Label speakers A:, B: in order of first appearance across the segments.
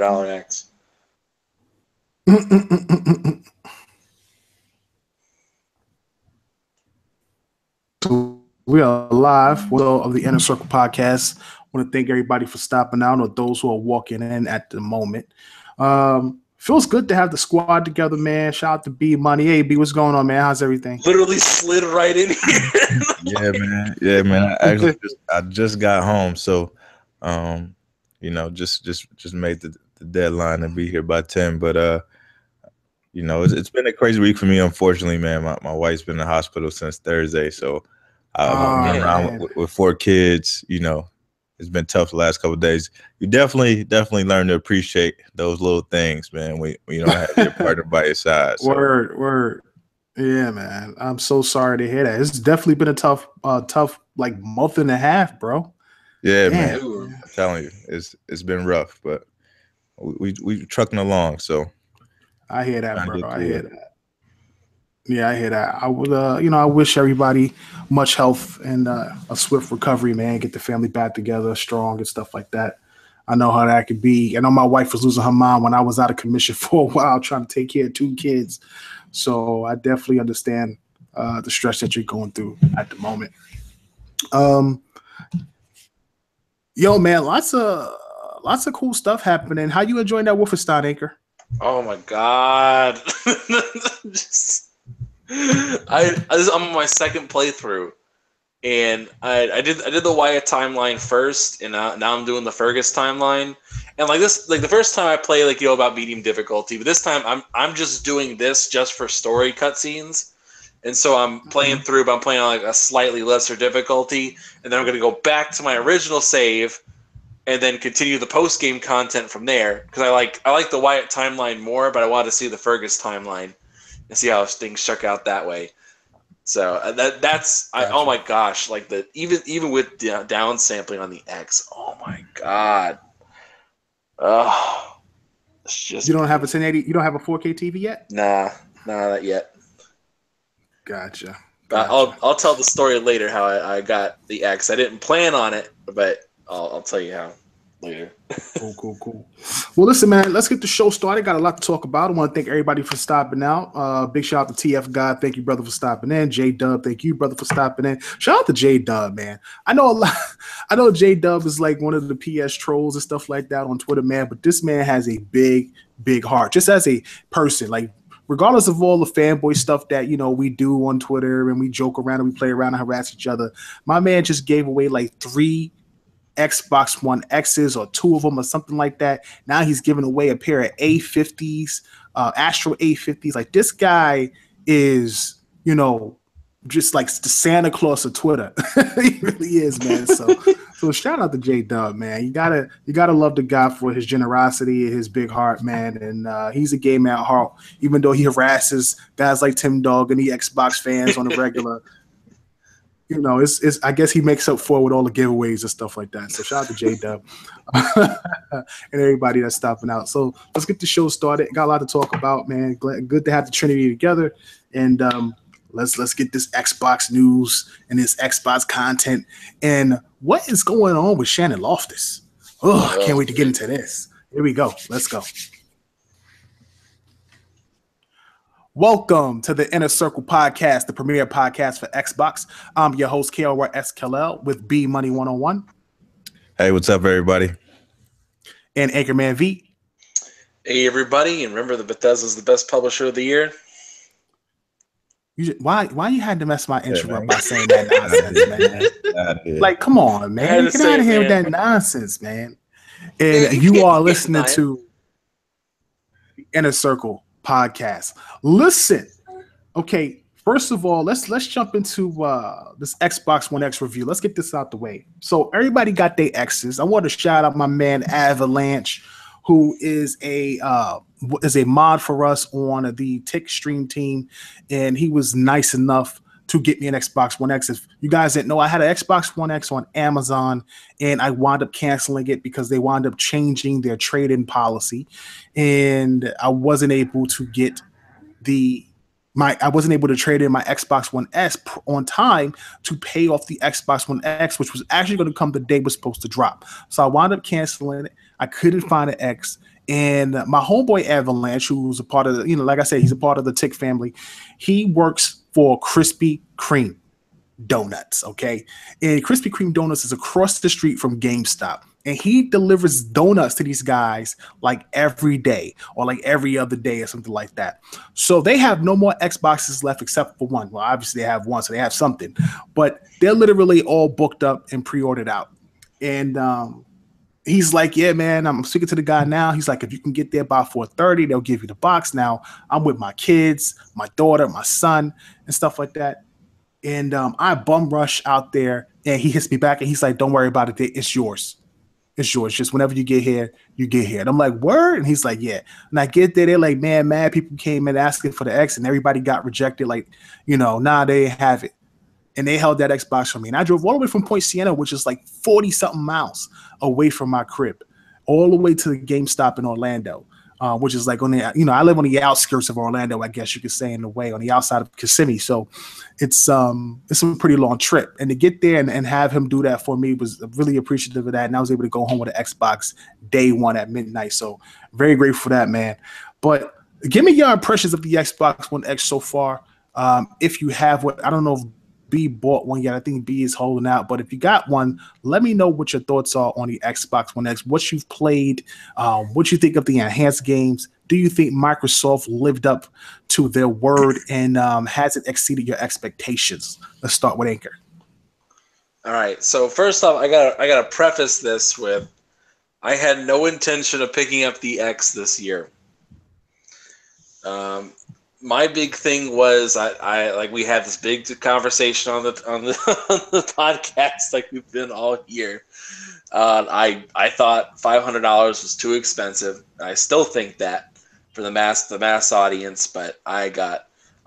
A: X.
B: So we are live of the Inner Circle podcast. I want to thank everybody for stopping out, or those who are walking in at the moment. Feels good to have the squad together, man. Shout out to B Money. Hey B, what's going on, man? How's everything?
A: Literally slid right in here.
C: Yeah, man. I just got home, so just made the deadline and be here by 10. But it's been a crazy week for me, unfortunately, man. My wife's been in the hospital since Thursday, so I've been around with 4 kids. It's been tough the last couple of days. You definitely learn to appreciate those little things, man, when you don't have your partner by your side. So.
B: Word. Yeah, man. I'm so sorry to hear that. It's definitely been a tough like month and a half, bro.
C: Yeah, man. I'm telling you, it's been rough, but we trucking along. So
B: I hear that, bro. I hear that. Yeah, I hear that. I would, I wish everybody much health and a swift recovery, man. Get the family back together, strong and stuff like that. I know how that could be. I know my wife was losing her mind when I was out of commission for a while trying to take care of 2 kids. So I definitely understand the stress that you're going through at the moment. Yo, man, lots of cool stuff happening. How you enjoying that Wolfenstein, Anchor?
A: Oh my god. I'm on my second playthrough, and I did the Wyatt timeline first, and now I'm doing the Fergus timeline. And the first time I play about medium difficulty, but this time I'm just doing this just for story cutscenes, and so I'm playing through, but I'm playing on a slightly lesser difficulty, and then I'm gonna go back to my original save, and then continue the post game content from there, because I like the Wyatt timeline more, but I wanted to see the Fergus timeline and see how things shook out that way. So that's gotcha. Oh my gosh, even with down sampling on the X, oh my god. Oh, it's just,
B: you don't have a 1080. You don't have a 4K TV yet?
A: Nah, not yet.
B: Gotcha.
A: I'll tell the story later how I got the X. I didn't plan on it, but I'll tell you how later.
B: Cool. Well, listen, man, let's get the show started. Got a lot to talk about. I want to thank everybody for stopping out. Big shout out to TF God. Thank you, brother, for stopping in. J Dub, thank you, brother, for stopping in. Shout out to J Dub, man. I know J Dub is like one of the PS trolls and stuff like that on Twitter, man. But this man has a big heart, just as a person. Like, regardless of all the fanboy stuff that we do on Twitter and we joke around and we play around and harass each other, my man just gave away 3 Xbox One X's or 2 of them or something like that. Now he's giving away a pair of A50s, Astro A50s. Like, this guy is, just like the Santa Claus of Twitter. He really is, man. So shout out to J Dub, man. You gotta love the guy for his generosity and his big heart, man. And he's a gamer at heart, even though he harasses guys like Tim Dog and the Xbox fans on the regular. It's I guess he makes up for it with all the giveaways and stuff like that. So shout out to J Dub and everybody that's stopping out. So let's get the show started. Got a lot to talk about, man. Good to have the Trinity together. And let's get this Xbox news and this Xbox content. And what is going on with Shannon Loftus? Oh, I can't wait to get into this. Here we go. Let's go. Welcome to the Inner Circle podcast, the premier podcast for Xbox. I'm your host, KLRSKLL, with B Money 101.
C: Hey, what's up, everybody?
B: And Anchorman V.
A: Hey, everybody. And remember, the Bethesda's the best publisher of the year.
B: Why you had to mess my intro up by saying that nonsense, man? Like, come on, man. Get out of here with that nonsense, man. And you are listening to the Inner Circle podcast. Listen, okay, first of all, let's jump into this Xbox One X review. Let's get this out the way. So everybody got their X's. I want to shout out my man Avalanche, who is a mod for us on the Tick Stream team, and he was nice enough to get me an Xbox One X. If you guys didn't know, I had an Xbox One X on Amazon, and I wound up canceling it because they wound up changing their trade-in policy, and I wasn't able to get I wasn't able to trade in my Xbox One S on time to pay off the Xbox One X, which was actually going to come the day it was supposed to drop. So I wound up canceling it. I couldn't find an X. And my homeboy Avalanche, who's a part of the, like I said, he's a part of the Tick family. He works for Krispy Kreme Donuts, okay? And Krispy Kreme Donuts is across the street from GameStop. And he delivers donuts to these guys like every day or like every other day or something like that. So they have no more Xboxes left except for one. Well, obviously they have one, so they have something. But they're literally all booked up and pre-ordered out. And he's like, yeah, man, I'm speaking to the guy now. He's like, if you can get there by 4:30, they'll give you the box. Now, I'm with my kids, my daughter, my son, and stuff like that. And I bum rush out there, and he hits me back, and he's like, don't worry about it. It's yours. It's yours. Just whenever you get here, you get here. And I'm like, word? And he's like, yeah. And I get there, they're like, man, mad people came in asking for the X, and everybody got rejected. Like, nah, they have it. And they held that Xbox for me. And I drove all the way from Point Siena, which is like 40-something miles away from my crib, all the way to the GameStop in Orlando, which is like on the, I live on the outskirts of Orlando, I guess you could say, in a way, on the outside of Kissimmee. So it's a pretty long trip. And to get there and have him do that for me was really appreciative of that. And I was able to go home with an Xbox day one at midnight. So very grateful for that, man. But give me your impressions of the Xbox One X so far. If you have one, I don't know if B bought one yet. I think B is holding out. But if you got one, let me know what your thoughts are on the Xbox One X, what you've played, what you think of the enhanced games. Do you think Microsoft lived up to their word, and has it exceeded your expectations? Let's start with Anchor.
A: All right. So first off, I gotta preface this with, I had no intention of picking up the X this year. My big thing was I like, we had this big conversation on the on the podcast, like we've been all year. I thought $500 was too expensive. I still think that for the mass audience, but I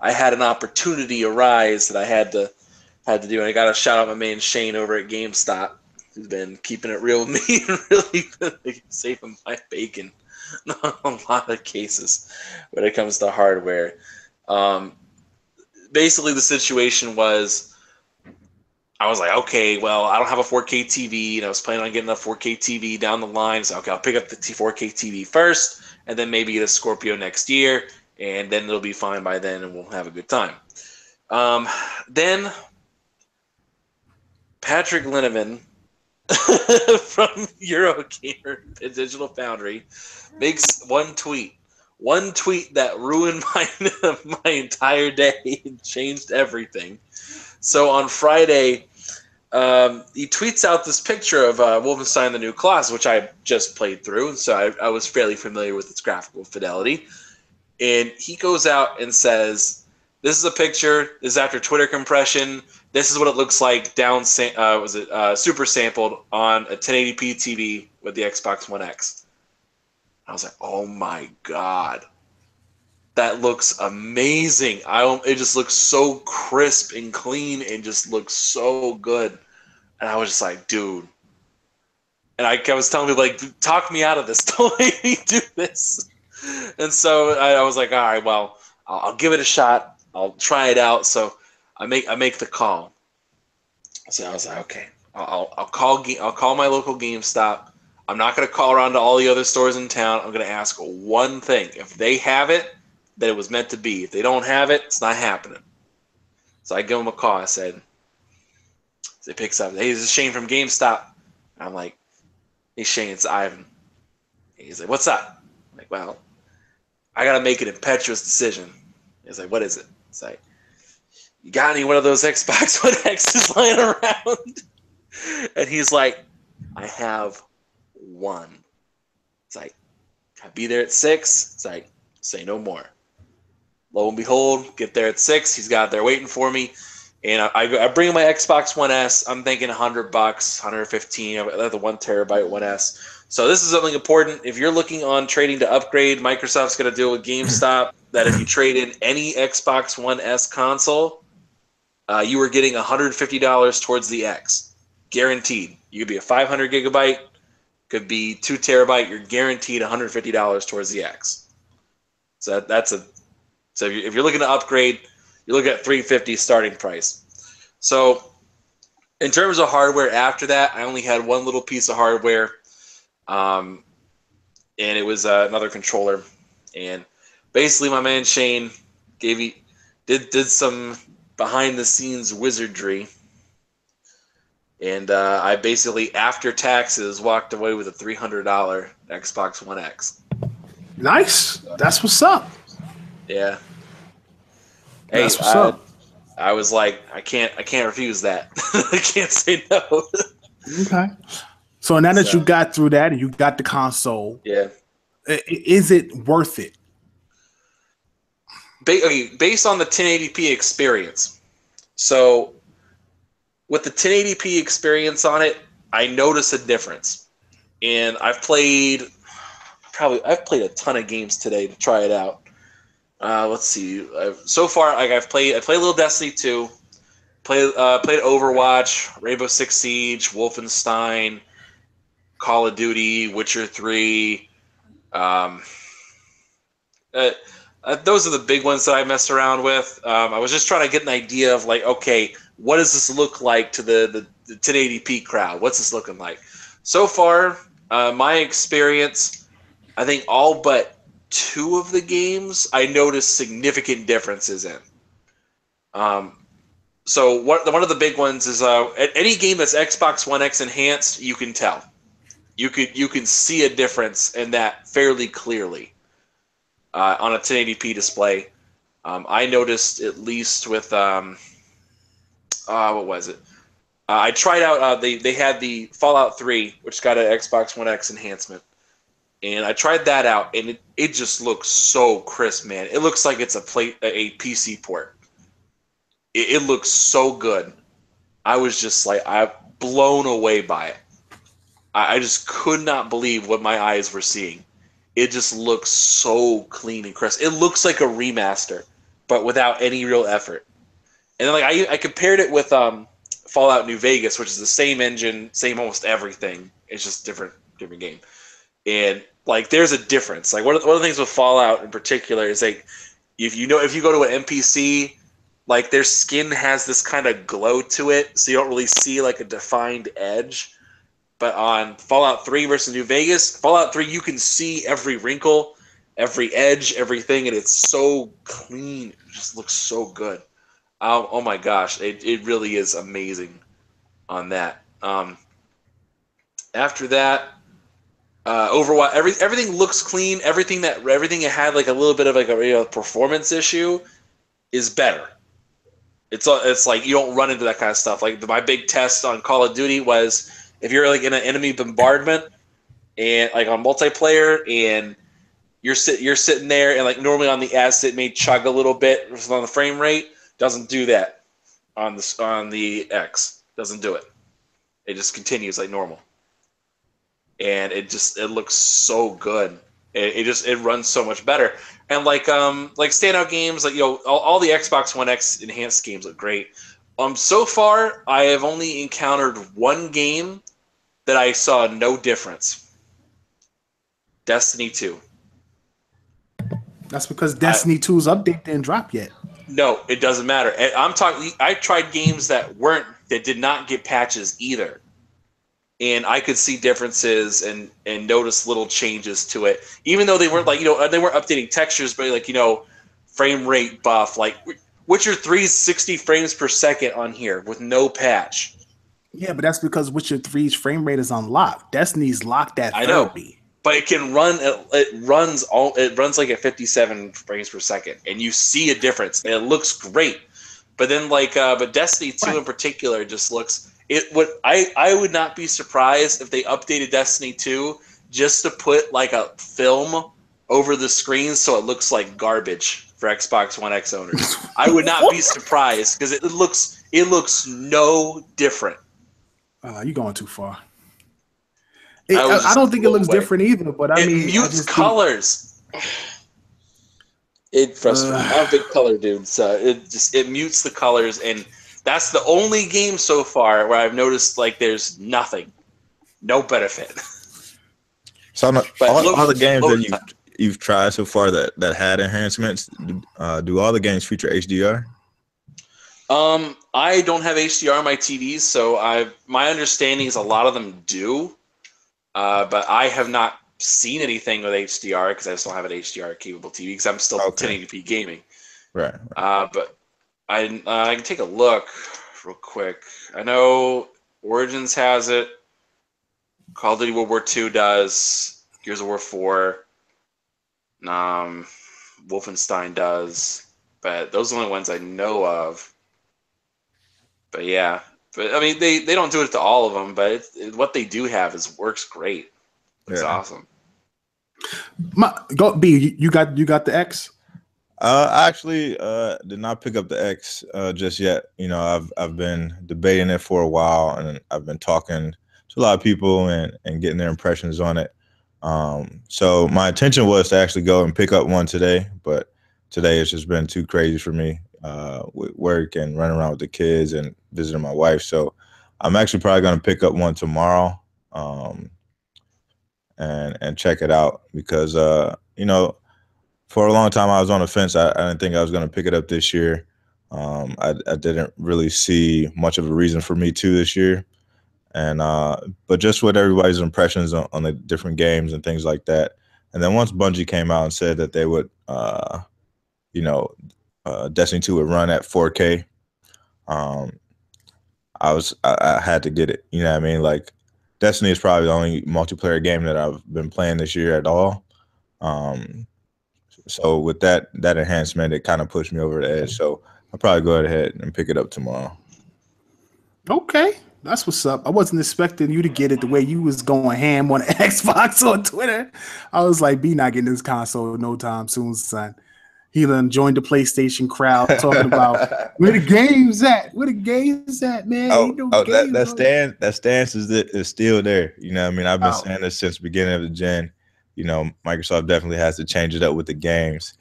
A: had an opportunity arise that I had to do. And I got to shout out my man Shane over at GameStop, who's been keeping it real with me and really saving my bacon in a lot of cases when it comes to hardware. Basically, the situation was, I was like, okay, well, I don't have a 4K TV, and I was planning on getting a 4K TV down the line. So, okay, I'll pick up the 4K TV first, and then maybe get a Scorpio next year, and then it'll be fine by then, and we'll have a good time. Then Patrick Lineman from Eurogamer, Digital Foundry, makes one tweet that ruined my entire day and changed everything. So on Friday, he tweets out this picture of Wolfenstein: The New Colossus, which I just played through, and so I was fairly familiar with its graphical fidelity. And he goes out and says, "This is a picture. This is after Twitter compression. This is what it looks like super sampled on a 1080p TV with the Xbox One X." I was like, "Oh my god, that looks amazing!" It just looks so crisp and clean, and just looks so good. And I was just like, dude. And I was telling people, like, talk me out of this. Don't make me do this. And so I was like, all right, well, I'll give it a shot. I'll try it out. So I make the call. So I was like, okay, I'll call my local GameStop. I'm not going to call around to all the other stores in town. I'm going to ask one thing. If they have it, then it was meant to be. If they don't have it, it's not happening. So I give them a call. I said, he picks up, "Hey, this is Shane from GameStop." I'm like, "Hey, Shane, it's Ivan." He's like, "What's up?" I'm like, "Well, I got to make an impetuous decision." He's like, "What is it?" It's like, "You got any one of those Xbox One X's lying around?" And he's like, "I have one." It's like, "I'll be there at 6. It's like, say no more. Lo and behold, get there at 6. He's got it there waiting for me. And I bring my Xbox One S. I'm thinking $100, $115. I have the 1 terabyte One S. So this is something important. If you're looking on trading to upgrade, Microsoft's going to deal with GameStop that if you trade in any Xbox One S console, you are getting $150 towards the X. Guaranteed. You could be a 500 gigabyte, could be 2 terabyte. You're guaranteed $150 towards the X. So so if you're looking to upgrade, you're looking at $350 starting price. So in terms of hardware after that, I only had one little piece of hardware. and it was another controller. And basically, my man Shane did some behind the scenes wizardry, and I basically, after taxes, walked away with a $300 Xbox One X.
B: Nice. That's what's up.
A: Yeah. Hey,
B: That's what's up.
A: I was like, I can't refuse that. I can't say no.
B: Okay. So now that you got through that and you got the console,
A: yeah,
B: is it worth it?
A: Based on the 1080p experience. So with the 1080p experience on it, I notice a difference. And I've played a ton of games today to try it out. Let's see. So far, I played a little Destiny 2, played Overwatch, Rainbow Six Siege, Wolfenstein, Call of Duty, Witcher 3. Those are the big ones that I messed around with. I was just trying to get an idea of like, okay, what does this look like to the 1080p crowd? What's this looking like? So far, my experience, I think all but 2 of the games I noticed significant differences in. So one of the big ones is any game that's Xbox One X enhanced, you can tell. You can see a difference in that fairly clearly on a 1080p display. I noticed at least with what was it? I tried out. They had the Fallout 3, which got an Xbox One X enhancement. And I tried that out, and it just looks so crisp, man. It looks like it's a PC port. It looks so good. I was just like, I'm blown away by it. I just could not believe what my eyes were seeing. It just looks so clean and crisp. It looks like a remaster, but without any real effort. And then like I compared it with Fallout New Vegas, which is the same engine, same almost everything. It's just different game. And like, there's a difference. Like one of the things with Fallout in particular is like, if you go to an NPC, like their skin has this kind of glow to it, so you don't really see like a defined edge. But on Fallout 3 versus New Vegas, Fallout 3, you can see every wrinkle, every edge, everything, and it's so clean. It just looks so good. Oh my gosh, it really is amazing on that. After that, Overwatch, everything looks clean. Everything that had like a little bit of like a performance issue is better. It's like you don't run into that kind of stuff. Like my big test on Call of Duty was if you're like in an enemy bombardment and like on multiplayer and you're sitting there and like normally on the S it may chug a little bit on the frame rate. Doesn't do that on the X. Doesn't do it. It just continues like normal. And it looks so good. It runs so much better. And like standout games, like all the Xbox One X enhanced games look great. So far I have only encountered one game that I saw no difference. Destiny 2.
B: That's because Destiny 2's update didn't drop yet. No,
A: it doesn't matter. I'm talking. I tried games that did not get patches either. And I could see differences and notice little changes to it, even though they weren't like they weren't updating textures, but like frame rate buff. Like Witcher 3's 60 frames per second on here with no patch.
B: Yeah, but that's because Witcher 3's frame rate is unlocked. Destiny's locked at 30.
A: I know, but it can run. It runs like at 57 frames per second, and you see a difference, and it looks great. But then but Destiny 2 in particular just looks. I would not be surprised if they updated Destiny 2 just to put like a film over the screen so it looks like garbage for Xbox One X owners. I would not be surprised because it looks no different.
B: You're going too far. I don't think it looks different either, but I mean,
A: it mutes colors. It frustrates me. I'm a big color dude, so it mutes the colors, and that's the only game so far where I've noticed like there's nothing, no benefit.
C: So all the games that you've tried so far that had enhancements, do all the games feature HDR?
A: I don't have HDR on my TVs, so my understanding is a lot of them do, but I have not seen anything with HDR because I just don't have an HDR capable TV because I'm still 1080p gaming.
C: Right.
A: But I can take a look real quick. I know Origins has it. Call of Duty World War II does. Gears of War 4. Wolfenstein does. But those are the only ones I know of. But yeah. But I mean, they don't do it to all of them, but what they do have works great. It's awesome.
B: Go B. You got the X?
C: I actually did not pick up the X just yet. You know, I've been debating it for a while, and I've been talking to a lot of people and getting their impressions on it. So my intention was to actually go and pick up one today, but today it's just been too crazy for me with work and running around with the kids and visiting my wife. So I'm actually probably going to pick up one tomorrow and check it out because, you know, for a long time I was on the fence. I didn't think I was going to pick it up this year. I didn't really see much of a reason for me to this year. And but just with everybody's impressions on the different games and things like that. And then once Bungie came out and said that they would, you know, Destiny 2 would run at 4K, I had to get it. You know what I mean? Like, Destiny is probably the only multiplayer game that I've been playing this year at all. So with that enhancement, it kind of pushed me over the edge. So I'll probably go ahead and pick it up tomorrow.
B: Okay. That's what's up. I wasn't expecting you to get it the way you was going ham on Xbox on Twitter. I was like, B not getting this console no time soon, son. He done joined the PlayStation crowd talking about where the game's at. Where the game's at, man.
C: That stance is still there. You know what I mean? I've been saying this since the beginning of the gen. You know, Microsoft definitely has to change it up with the games.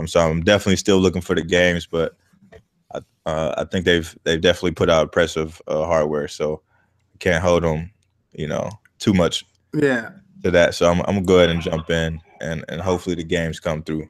C: So I'm definitely still looking for the games, but I think they've definitely put out impressive hardware, so I can't hold them, you know, too much to that. So I'm gonna go ahead and jump in, and hopefully the games come through.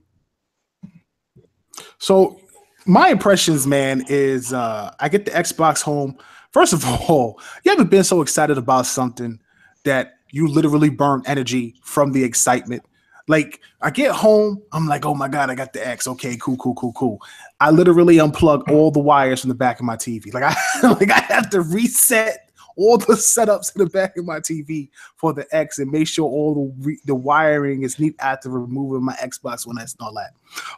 B: So my impressions, man, is I get the Xbox home. First of all, you ever been so excited about something that you literally burn energy from the excitement? Like, I get home, I'm like, oh my God, I got the X. Okay, cool. I literally unplug all the wires from the back of my TV. Like I have to reset all the setups in the back of my TV for the X and make sure all the wiring is neat after removing my Xbox when I install that.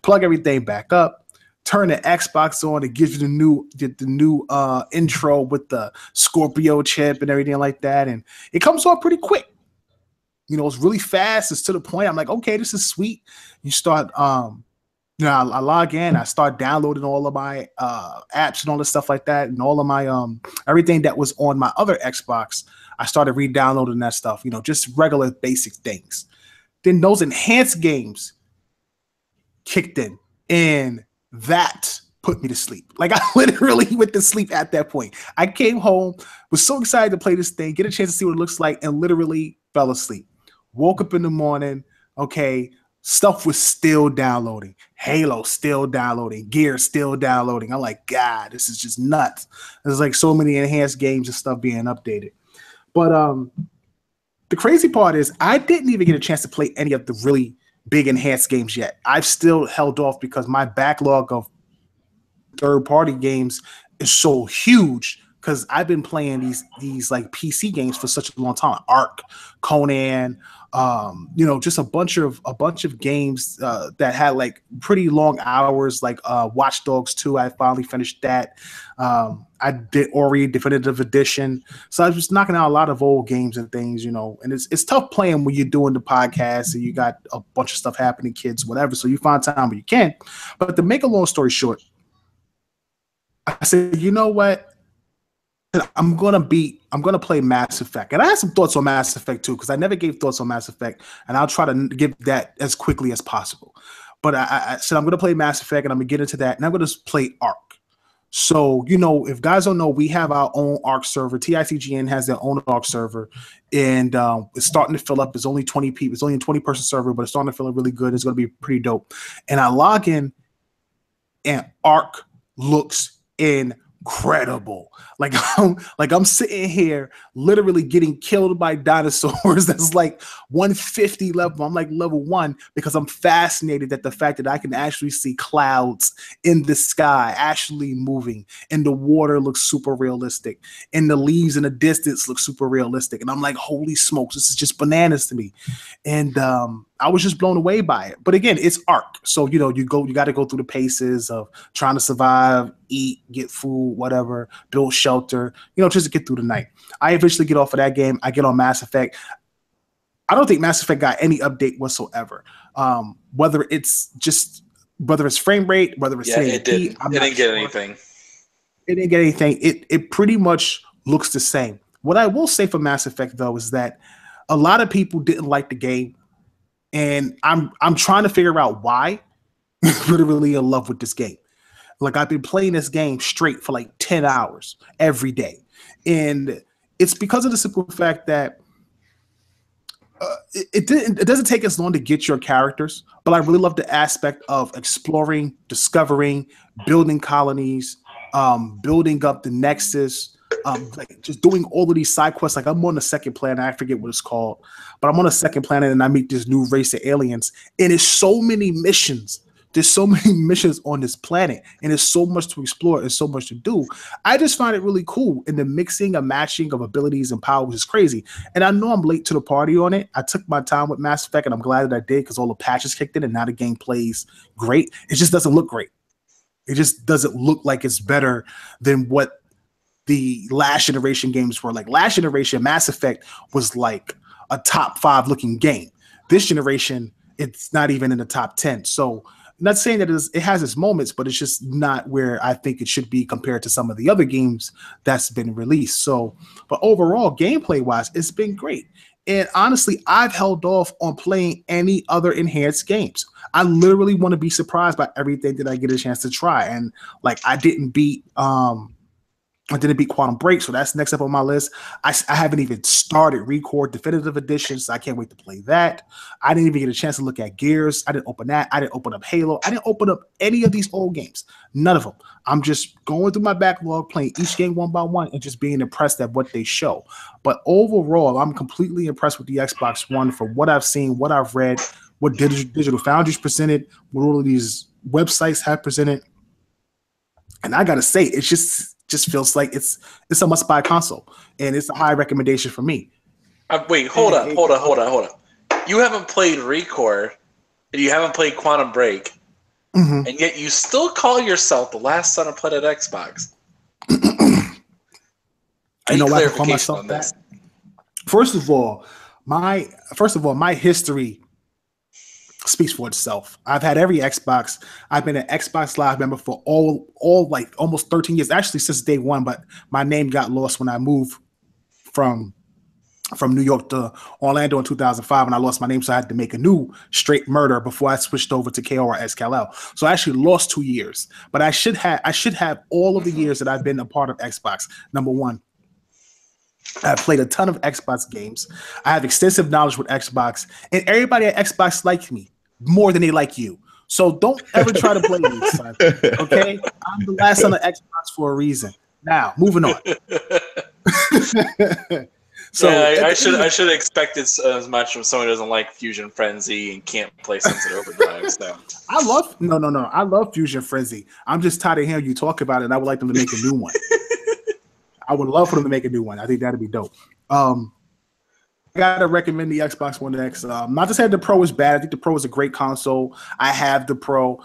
B: Plug everything back up, turn the Xbox on, it gives you the new intro with the Scorpio chip and everything like that. And it comes on pretty quick. You know, it's really fast. It's to the point. I'm like, okay, this is sweet. You start, I log in. I start downloading all of my apps and all this stuff like that, and all of my everything that was on my other Xbox. I started re-downloading that stuff. You know, just regular basic things. Then those enhanced games kicked in, and that put me to sleep. Like, I literally went to sleep at that point. I came home, was so excited to play this thing, get a chance to see what it looks like, and literally fell asleep. Woke up in the morning, okay, stuff was still downloading. Halo still downloading. Gear still downloading. I'm like, God, this is just nuts. There's like so many enhanced games and stuff being updated. But the crazy part is I didn't even get a chance to play any of the really big enhanced games yet. I've still held off because my backlog of third-party games is so huge. Because I've been playing these like PC games for such a long time. Ark, Conan, you know, just a bunch of games that had like pretty long hours, like Watch Dogs 2. I finally finished that. I did Ori Definitive Edition. So I was just knocking out a lot of old games and things, you know. And it's tough playing when you're doing the podcast and you got a bunch of stuff happening, kids, whatever. So you find time when you can. But to make a long story short, I said, you know what? I'm gonna play Mass Effect, and I had some thoughts on Mass Effect too, because I never gave thoughts on Mass Effect, and I'll try to give that as quickly as possible. But I said I'm gonna play Mass Effect, and I'm gonna get into that, and I'm gonna play Ark. So, you know, if guys don't know, we have our own Ark server. TICGN has their own Ark server, and it's starting to fill up. It's only 20 people. It's only a 20-person server, but it's starting to fill up really good. It's gonna be pretty dope. And I log in, and Ark looks incredible. Like I'm sitting here literally getting killed by dinosaurs. That's like 150 level. I'm like level 1 because I'm fascinated at the fact that I can actually see clouds in the sky actually moving, and the water looks super realistic, and the leaves in the distance look super realistic. And I'm like, holy smokes, this is just bananas to me. And I was just blown away by it. But again, it's Ark. So, you got to go through the paces of trying to survive, eat, get food, whatever, build shelter, just to get through the night. I eventually get off of that game. I get on Mass Effect. I don't think Mass Effect got any update whatsoever. Whether it's frame rate, whether it's 1080p,
A: it didn't get anything.
B: It didn't get anything. It pretty much looks the same. What I will say for Mass Effect though is that a lot of people didn't like the game, and I'm trying to figure out why. Literally in love with this game. Like, I've been playing this game straight for like 10 hours every day, and it's because of the simple fact that it doesn't take as long to get your characters, but I really love the aspect of exploring, discovering, building colonies, building up the Nexus, like just doing all of these side quests. Like, I'm on the second planet, I forget what it's called, but I'm on a second planet and I meet this new race of aliens, and it's so many missions. There's so many missions on this planet, and there's so much to explore and so much to do. I just find it really cool, and the mixing and matching of abilities and powers is crazy. And I know I'm late to the party on it. I took my time with Mass Effect, and I'm glad that I did because all the patches kicked in, and now the game plays great. It just doesn't look great. It just doesn't look like it's better than what the last generation games were. Like, last generation, Mass Effect was like a top 5 looking game. This generation, it's not even in the top 10. So, not saying that it has its moments, but it's just not where I think it should be compared to some of the other games that's been released. So, but overall, gameplay-wise, it's been great. And honestly, I've held off on playing any other enhanced games. I literally want to be surprised by everything that I get a chance to try. And like, I didn't beat Quantum Break, so that's next up on my list. I haven't even started Record Definitive Edition, so I can't wait to play that. I didn't even get a chance to look at Gears. I didn't open that. I didn't open up Halo. I didn't open up any of these old games. None of them. I'm just going through my backlog, playing each game one by one, and just being impressed at what they show. But overall, I'm completely impressed with the Xbox One for what I've seen, what I've read, what Digital Foundry's presented, what all of these websites have presented. And I gotta say, it's just feels like it's a must-buy console, and it's a high recommendation for me.
A: Wait, hold up. You haven't played Recore, and you haven't played Quantum Break, and yet you still call yourself the last son of Planet Xbox.
B: You know why I call myself that? First of all, my history speaks for itself. I've had every Xbox. I've been an Xbox Live member for all like almost 13 years, actually since day one, but my name got lost when I moved from New York to Orlando in 2005, and I lost my name, so I had to make a new Straight Murder before I switched over to KORSKLL. So I actually lost 2 years, but I should have all of the years that I've been a part of Xbox. Number one, I've played a ton of Xbox games. I have extensive knowledge with Xbox, and everybody at Xbox likes me more than they like you. So don't ever try to play me, son. Okay? I'm the last son of Xbox for a reason. Now, moving on.
A: So yeah, I should expect it as much from someone who doesn't like Fusion Frenzy and can't play Sunset Overdrive. So
B: I love Fusion Frenzy. I'm just tired of hearing you talk about it, and I would like them to make a new one. I would love for them to make a new one. I think that'd be dope. I gotta recommend the Xbox One X. Not to say the Pro is bad. I think the Pro is a great console. I have the Pro.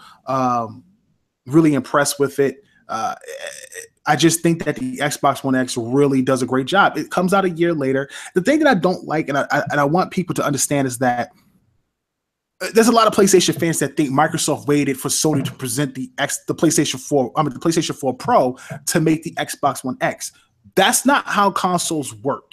B: Really impressed with it. I just think that the Xbox One X really does a great job. It comes out a year later. The thing that I don't like, and I want people to understand, is that there's a lot of PlayStation fans that think Microsoft waited for Sony to present the PlayStation 4 Pro to make the Xbox One X. That's not how consoles work.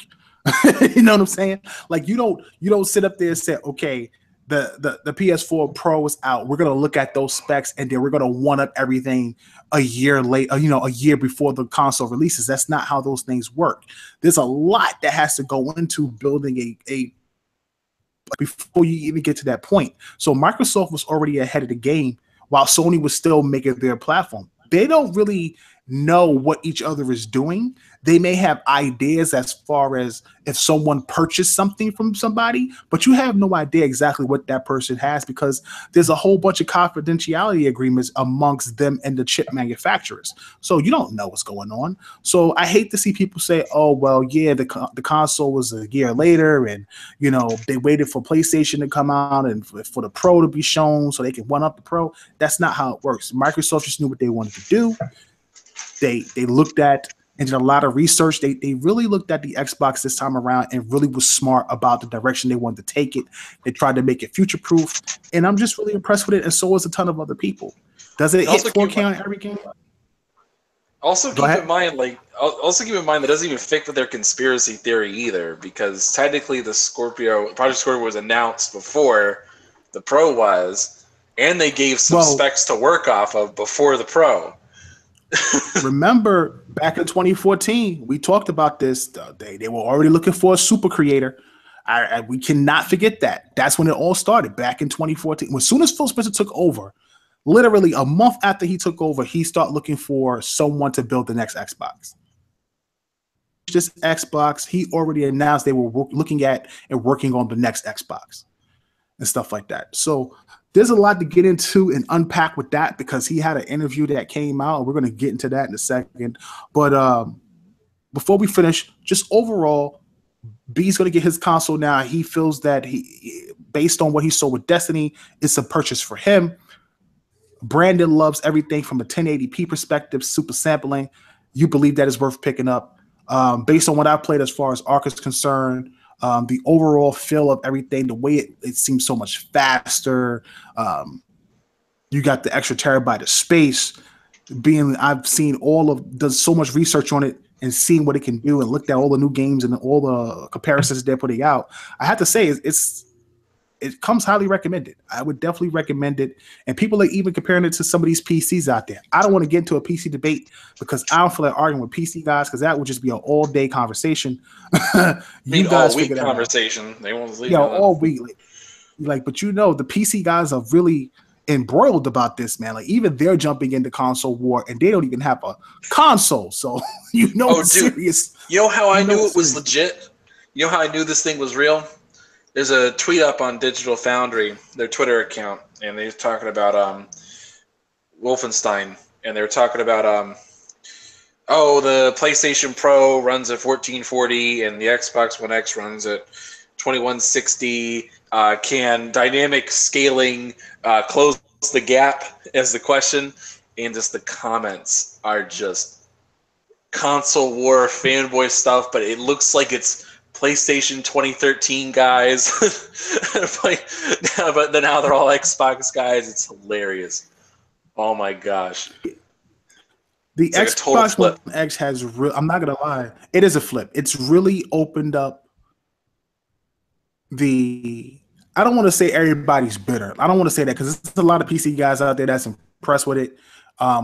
B: You know what I'm saying? Like, you don't sit up there and say, okay, the PS4 Pro is out. We're gonna look at those specs, and then we're gonna one up everything a year late, a year before the console releases. That's not how those things work. There's a lot that has to go into building a before you even get to that point. So Microsoft was already ahead of the game while Sony was still making their platform. They don't really know what each other is doing. They may have ideas as far as if someone purchased something from somebody, but you have no idea exactly what that person has because there's a whole bunch of confidentiality agreements amongst them and the chip manufacturers. So you don't know what's going on. So I hate to see people say, oh, well, yeah, the console was a year later and, you know, they waited for PlayStation to come out and for the Pro to be shown so they can one up the Pro. That's not how it works. Microsoft just knew what they wanted to do. They looked at and did a lot of research. They really looked at the Xbox this time around and really was smart about the direction they wanted to take it. They tried to make it future-proof, and I'm just really impressed with it, and so is a ton of other people. Does it hit 4K on every game?
A: Also keep in mind that doesn't even fit with their conspiracy theory either, because technically the Project Scorpio was announced before the Pro was, and they gave some specs to work off of before the Pro.
B: Remember, back in 2014, we talked about this. They were already looking for a super creator. We cannot forget that. That's when it all started, back in 2014. As soon as Phil Spencer took over, literally a month after he took over, he started looking for someone to build the next Xbox. This Xbox, he already announced they were looking at and working on the next Xbox and stuff like that. So there's a lot to get into and unpack with that because he had an interview that came out. We're going to get into that in a second. But before we finish, just overall, B's going to get his console now. He feels that based on what he saw with Destiny, it's a purchase for him. Brandon loves everything from a 1080p perspective, super sampling. You believe that is worth picking up. Based on what I played as far as Arc is concerned, the overall feel of everything, the way it seems so much faster. You got the extra terabyte of space. I've seen does so much research on it and seeing what it can do and looked at all the new games and all the comparisons they're putting out. I have to say it comes highly recommended. I would definitely recommend it. And people are even comparing it to some of these PCs out there. I don't want to get into a PC debate because I don't feel like arguing with PC guys because that would just be an all-day conversation.
A: You guys all-week conversation. They won't leave.
B: Yeah, all week. But you know, the PC guys are really embroiled about this, man. Like even they're jumping into console war and they don't even have a console. So it's serious.
A: You know how I knew it was legit? You know how I knew this thing was real? There's a tweet up on Digital Foundry, their Twitter account, and they're talking about Wolfenstein, and they're talking about the PlayStation Pro runs at 1440 and the Xbox One X runs at 2160. Can dynamic scaling close the gap as the question? And just the comments are just console war fanboy stuff, but it looks like it's PlayStation 2013 guys. But then now they're all Xbox guys. It's hilarious. Oh my gosh.
B: The Xbox One X has I'm not going to lie. It is a flip. It's really opened up I don't want to say everybody's bitter. I don't want to say that because there's a lot of PC guys out there that's impressed with it,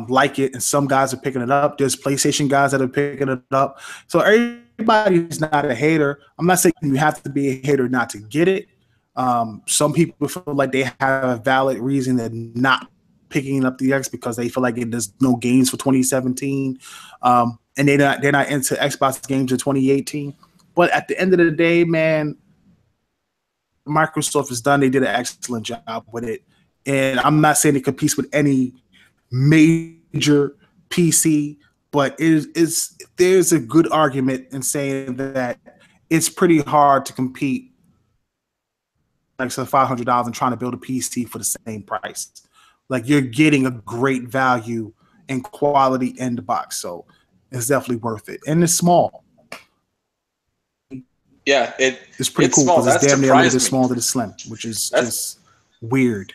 B: like it, and some guys are picking it up. There's PlayStation guys that are picking it up. So everybody's not a hater. I'm not saying you have to be a hater not to get it. Some people feel like they have a valid reason to not picking up the X because they feel like there's no games for 2017, and they're not into Xbox games in 2018. But at the end of the day, man, Microsoft is done. They did an excellent job with it. And I'm not saying it competes with any major PC, but there's a good argument in saying that it's pretty hard to compete like $500 and trying to build a PC for the same price. Like you're getting a great value and quality in the box. So it's definitely worth it. And it's small.
A: Yeah,
B: it's pretty cool because it's damn near as small to the slim, which is just weird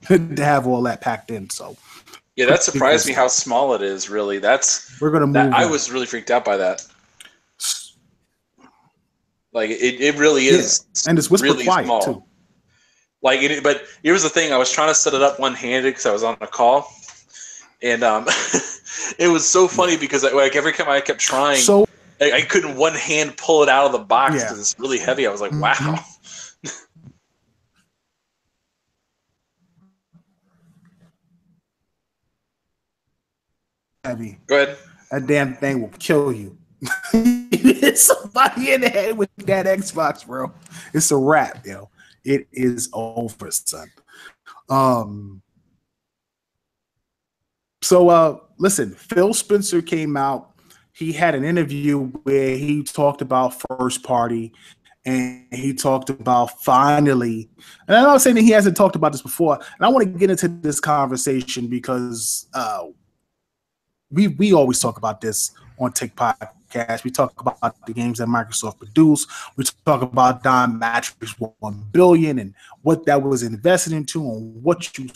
B: to have all that packed in. So
A: yeah, that surprised me how small it is. Really,
B: we're gonna move.
A: I was really freaked out by that. Like it really is,
B: and it's whisper
A: really
B: quiet
A: small.
B: Too.
A: But here's the thing: I was trying to set it up one-handed because I was on a call, and it was so funny because every time I kept trying. I couldn't one hand pull it out of the box because it's really heavy. I was like, wow.
B: Heavy.
A: Go ahead.
B: that damn thing will kill you. You hit somebody in the head with that Xbox, bro. It's a wrap, yo. It is over, son. So listen, Phil Spencer came out. He had an interview where he talked about first party and he talked about finally, and I'm not saying that he hasn't talked about this before, and I want to get into this conversation because we always talk about this on Tick Podcast. We talk about the games that Microsoft produced. We talk about Don Matrix 1 billion and what that was invested into and what you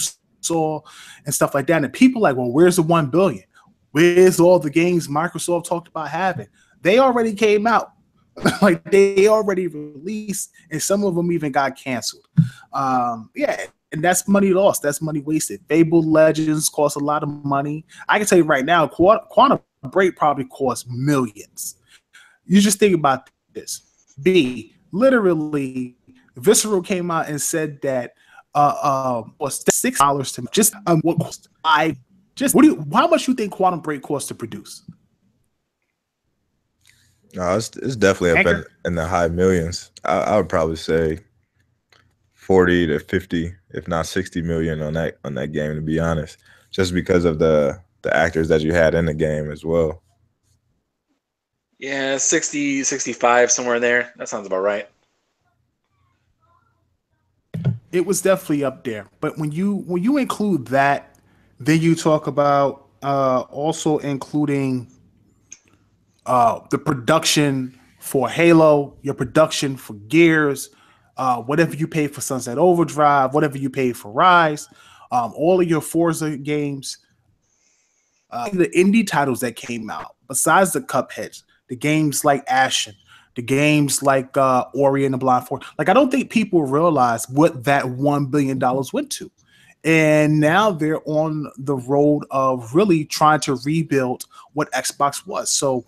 B: saw and stuff like that. And people are like, well, where's the 1 billion? Where's all the games Microsoft talked about having? They already came out. Like they already released, and some of them even got canceled. Yeah, and that's money lost. That's money wasted. Fable Legends cost a lot of money. I can tell you right now, Quantum Break probably costs millions. You just think about this. Literally, Visceral came out and said that was $6 to just what cost how much you think Quantum Break costs to produce?
C: No, it's definitely up in the high millions. I would probably say 40 to 50, if not 60 million on that game, to be honest, just because of the actors that you had in the game as well.
A: Yeah, 60, 65, somewhere in there. That sounds about right.
B: It was definitely up there. But when you include that, then you talk about also including the production for Halo, your production for Gears, whatever you pay for Sunset Overdrive, whatever you pay for Rise, all of your Forza games, the indie titles that came out, besides the Cupheads, the games like Ashen, the games like Ori and the Blind Forest. Like, I don't think people realize what that $1 billion went to. And now they're on the road of really trying to rebuild what Xbox was. So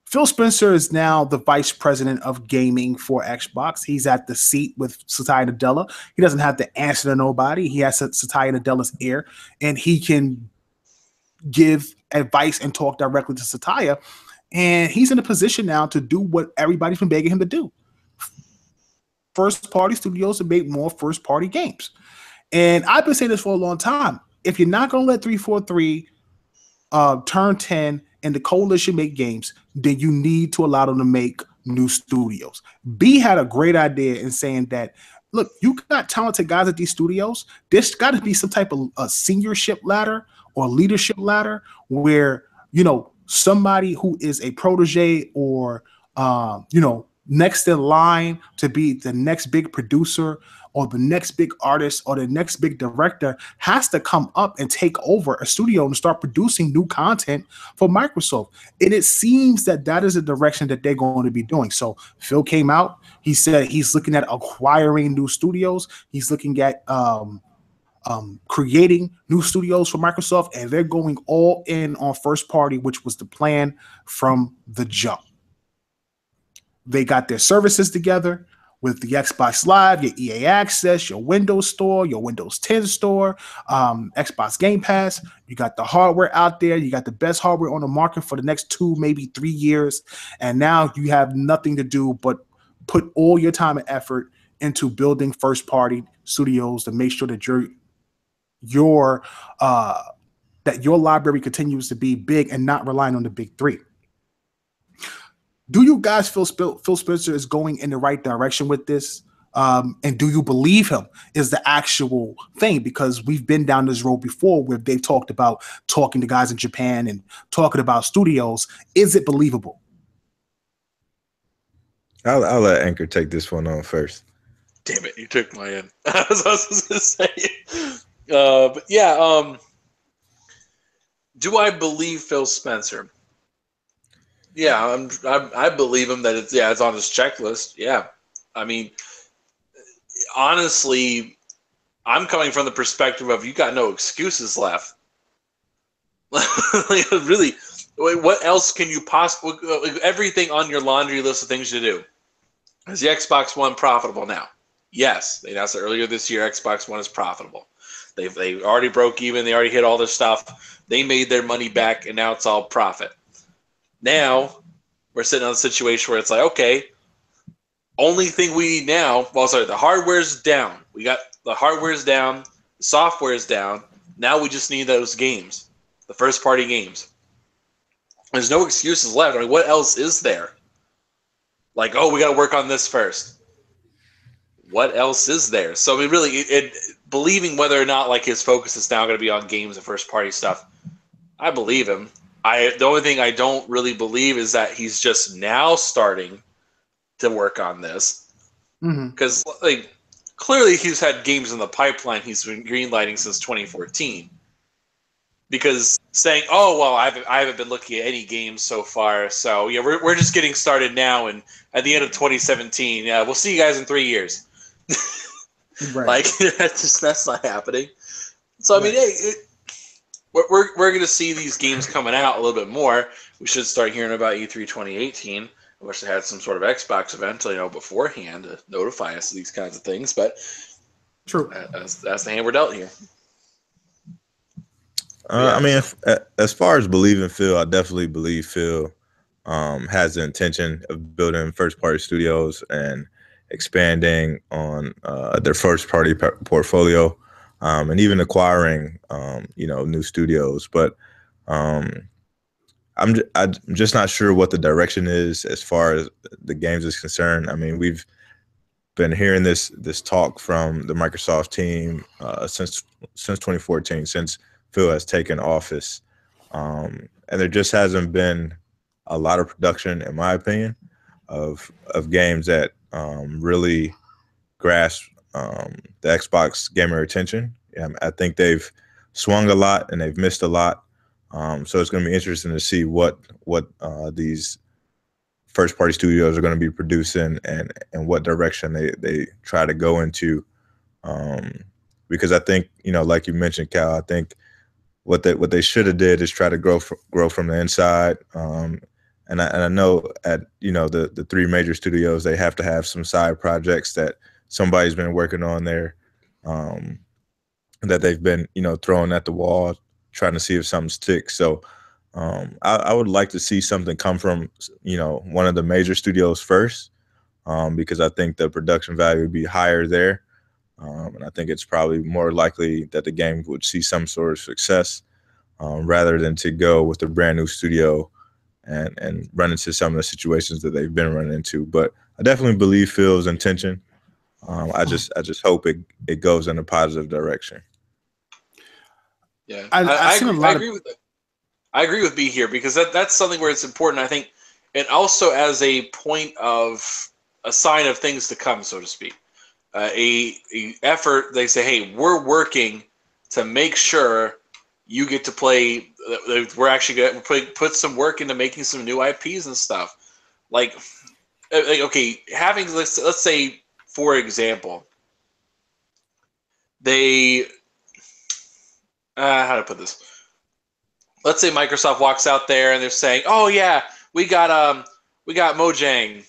B: Phil Spencer is now the vice president of gaming for Xbox. He's at the seat with Satya Nadella. He doesn't have to answer to nobody. He has Satya Nadella's ear, and he can give advice and talk directly to Satya. And he's in a position now to do what everybody's been begging him to do. First-party studios to make more first-party games. And I've been saying this for a long time. If you're not going to let 343 Turn 10 and the coalition make games, then you need to allow them to make new studios. B had a great idea in saying that, look, you got talented guys at these studios. There's got to be some type of a seniorship ladder or leadership ladder where, somebody who is a protege or, next in line to be the next big producer or the next big artist or the next big director has to come up and take over a studio and start producing new content for Microsoft. And it seems that is a direction that they're going to be doing. So Phil came out. He said he's looking at acquiring new studios. He's looking at creating new studios for Microsoft, and they're going all in on first party, which was the plan from the jump. They got their services together with the Xbox Live, your EA Access, your Windows Store, your Windows 10 Store, Xbox Game Pass. You got the hardware out there. You got the best hardware on the market for the next 2, maybe 3 years. And now you have nothing to do but put all your time and effort into building first-party studios to make sure that your library continues to be big and not relying on the big three. Do you guys feel Phil Spencer is going in the right direction with this? And do you believe him is the actual thing? Because we've been down this road before where they've talked about talking to guys in Japan and talking about studios. Is it believable?
C: I'll let Anchor take this one on first.
A: Damn it, you took my end. I was going to say. But yeah, do I believe Phil Spencer? Yeah, I believe him that it's on his checklist. Yeah, I mean, honestly, I'm coming from the perspective of you got no excuses left. Like, really, what else can you possibly? Everything on your laundry list of things to do. Is the Xbox One profitable now? Yes, they announced earlier this year Xbox One is profitable. They already broke even. They already hit all their stuff. They made their money back, and now it's all profit. Now we're sitting in a situation where it's like, okay, only thing we need now, the hardware's down. We got the hardware's down, the software's down. Now we just need those games, the first party games. There's no excuses left. I mean, what else is there? Like, oh, we got to work on this first. What else is there? So I mean, really, believing whether or not like his focus is now going to be on games and first party stuff, I believe him. The only thing I don't really believe is that he's just now starting to work on this, because like clearly he's had games in the pipeline he's been greenlighting since 2014. Because saying, "Oh well, I haven't been looking at any games so far, so yeah, we're just getting started now, and at the end of 2017, yeah, we'll see you guys in 3 years." Right. Like that's not happening. So I mean, hey, we're going to see these games coming out a little bit more. We should start hearing about E3 2018. I wish they had some sort of Xbox event, beforehand to notify us of these kinds of things. But
B: true,
A: that's the hand we're dealt here.
C: I mean, as far as believing Phil, I definitely believe Phil has the intention of building first-party studios and expanding on their first-party portfolio, and even acquiring, new studios. But I'm just not sure what the direction is as far as the games is concerned. I mean, we've been hearing this talk from the Microsoft team since 2014, since Phil has taken office, and there just hasn't been a lot of production, in my opinion, of games that really grasp the Xbox gamer attention. I think they've swung a lot and they've missed a lot. So it's going to be interesting to see what these first-party studios are going to be producing and what direction they try to go into. Because I think, like you mentioned, Cal, I think what they should have did is try to grow from the inside. And I know at the three major studios, they have to have some side projects that somebody's been working on there, that they've been throwing at the wall, trying to see if something sticks. So I would like to see something come from one of the major studios first, because I think the production value would be higher there. And I think it's probably more likely that the game would see some sort of success, rather than to go with a brand new studio and run into some of the situations that they've been running into. But I definitely believe Phil's intention. I just hope it goes in a positive direction.
A: Yeah, I agree with that. I agree with B here, because that's something where it's important, I think, and also as a point of a sign of things to come, so to speak. A effort, they say, hey, we're working to make sure you get to play. We're actually going to put some work into making some new IPs and stuff. Like okay, having let's say, for example, they how to put this. Let's say Microsoft walks out there and they're saying, "Oh yeah, we got Mojang,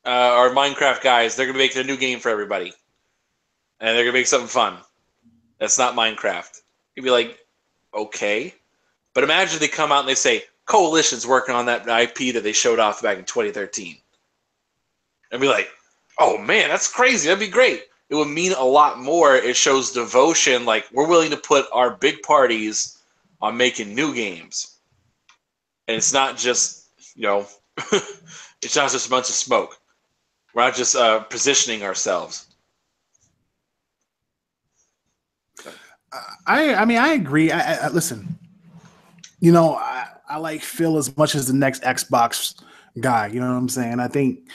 A: our Minecraft guys. They're gonna make a new game for everybody, and they're gonna make something fun. That's not Minecraft." You'd be like, "Okay," but imagine they come out and they say, "Coalition's working on that IP that they showed off back in 2013," and be like, "Oh man, that's crazy. That'd be great." It would mean a lot more. It shows devotion. Like, we're willing to put our big parties on making new games, and it's not just it's not just a bunch of smoke. We're not just positioning ourselves.
B: I mean, I agree. I listen. I like Phil as much as the next Xbox guy. You know what I'm saying? I think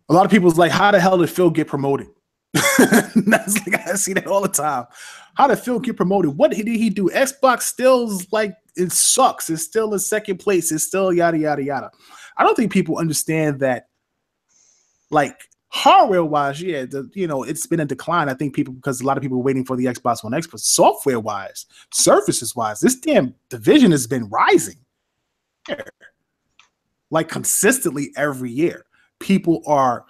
B: a lot of people's like, how the hell did Phil get promoted? That's like, I see that all the time. How did Phil get promoted? What did he do? Xbox still's like, it sucks. It's still in second place. It's still yada yada yada. I don't think people understand that. Like, hardware wise, yeah, it's been a decline. I think because a lot of people are waiting for the Xbox One X, but software wise, services wise, this damn division has been rising, like consistently every year. People are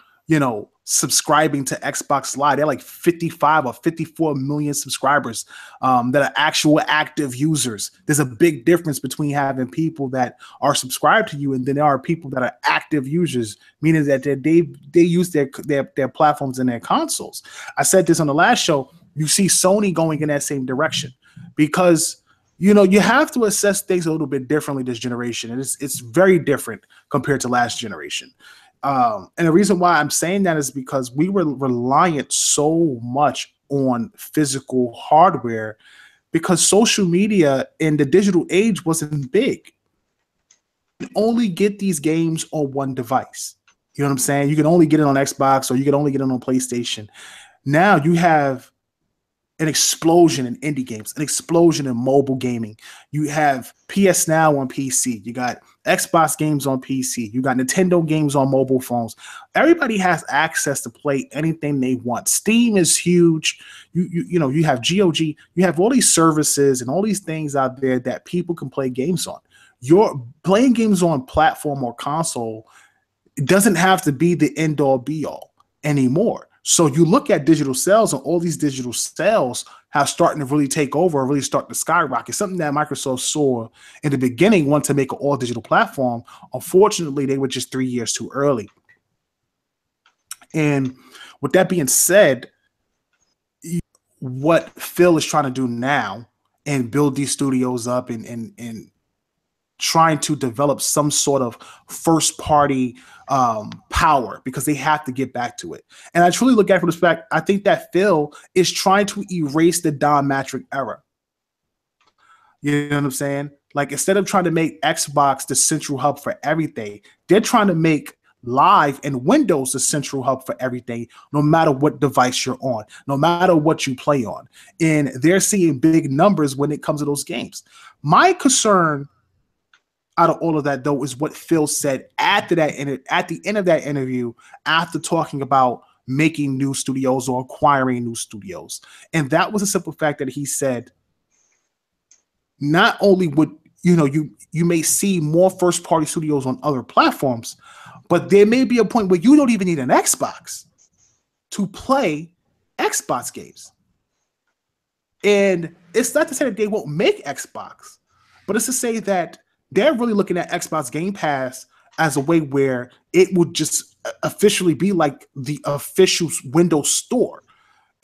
B: subscribing to Xbox Live. They're like 55 or 54 million subscribers that are actual active users. There's a big difference between having people that are subscribed to you and then there are people that are active users, meaning that they use their platforms and their consoles. I said this on the last show. You see Sony going in that same direction because you have to assess things a little bit differently this generation. And it's very different compared to last generation. And the reason why I'm saying that is because we were reliant so much on physical hardware because social media in the digital age wasn't big. You can only get these games on one device. You know what I'm saying? You can only get it on Xbox or you can only get it on PlayStation. Now you have an explosion in indie games, an explosion in mobile gaming. You have PS Now on PC. You got Xbox games on PC. You got Nintendo games on mobile phones. Everybody has access to play anything they want. Steam is huge. You have GOG. You have all these services and all these things out there that people can play games on. You're playing games on platform or console. It doesn't have to be the end all be all anymore. So you look at digital sales, and all these digital sales have starting to really take over, or really start to skyrocket. Something that Microsoft saw in the beginning, wanted to make an all digital platform. Unfortunately, they were just 3 years too early. And with that being said, what Phil is trying to do now and build these studios up and trying to develop some sort of first party power because they have to get back to it. And I truly look at it from the fact, I think that Phil is trying to erase the Don Matrick era. You know what I'm saying? Like instead of trying to make Xbox the central hub for everything, they're trying to make Live and Windows the central hub for everything, no matter what device you're on, no matter what you play on. And they're seeing big numbers when it comes to those games. My concern out of all of that, though, is what Phil said at the end of that interview, after talking about making new studios or acquiring new studios. And that was a simple fact that he said, not only would you may see more first party studios on other platforms, but there may be a point where you don't even need an Xbox to play Xbox games. And it's not to say that they won't make Xbox, but it's to say that they're really looking at Xbox Game Pass as a way where it would just officially be like the official Windows store.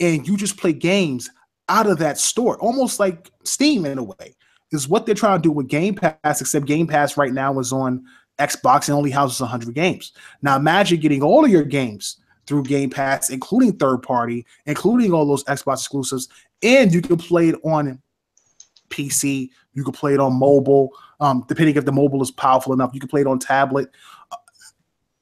B: And you just play games out of that store, almost like Steam in a way. Is what they're trying to do with Game Pass, except Game Pass right now is on Xbox and only houses 100 games. Now imagine getting all of your games through Game Pass, including third party, including all those Xbox exclusives, and you can play it on PC, you can play it on mobile, depending if the mobile is powerful enough, you can play it on tablet.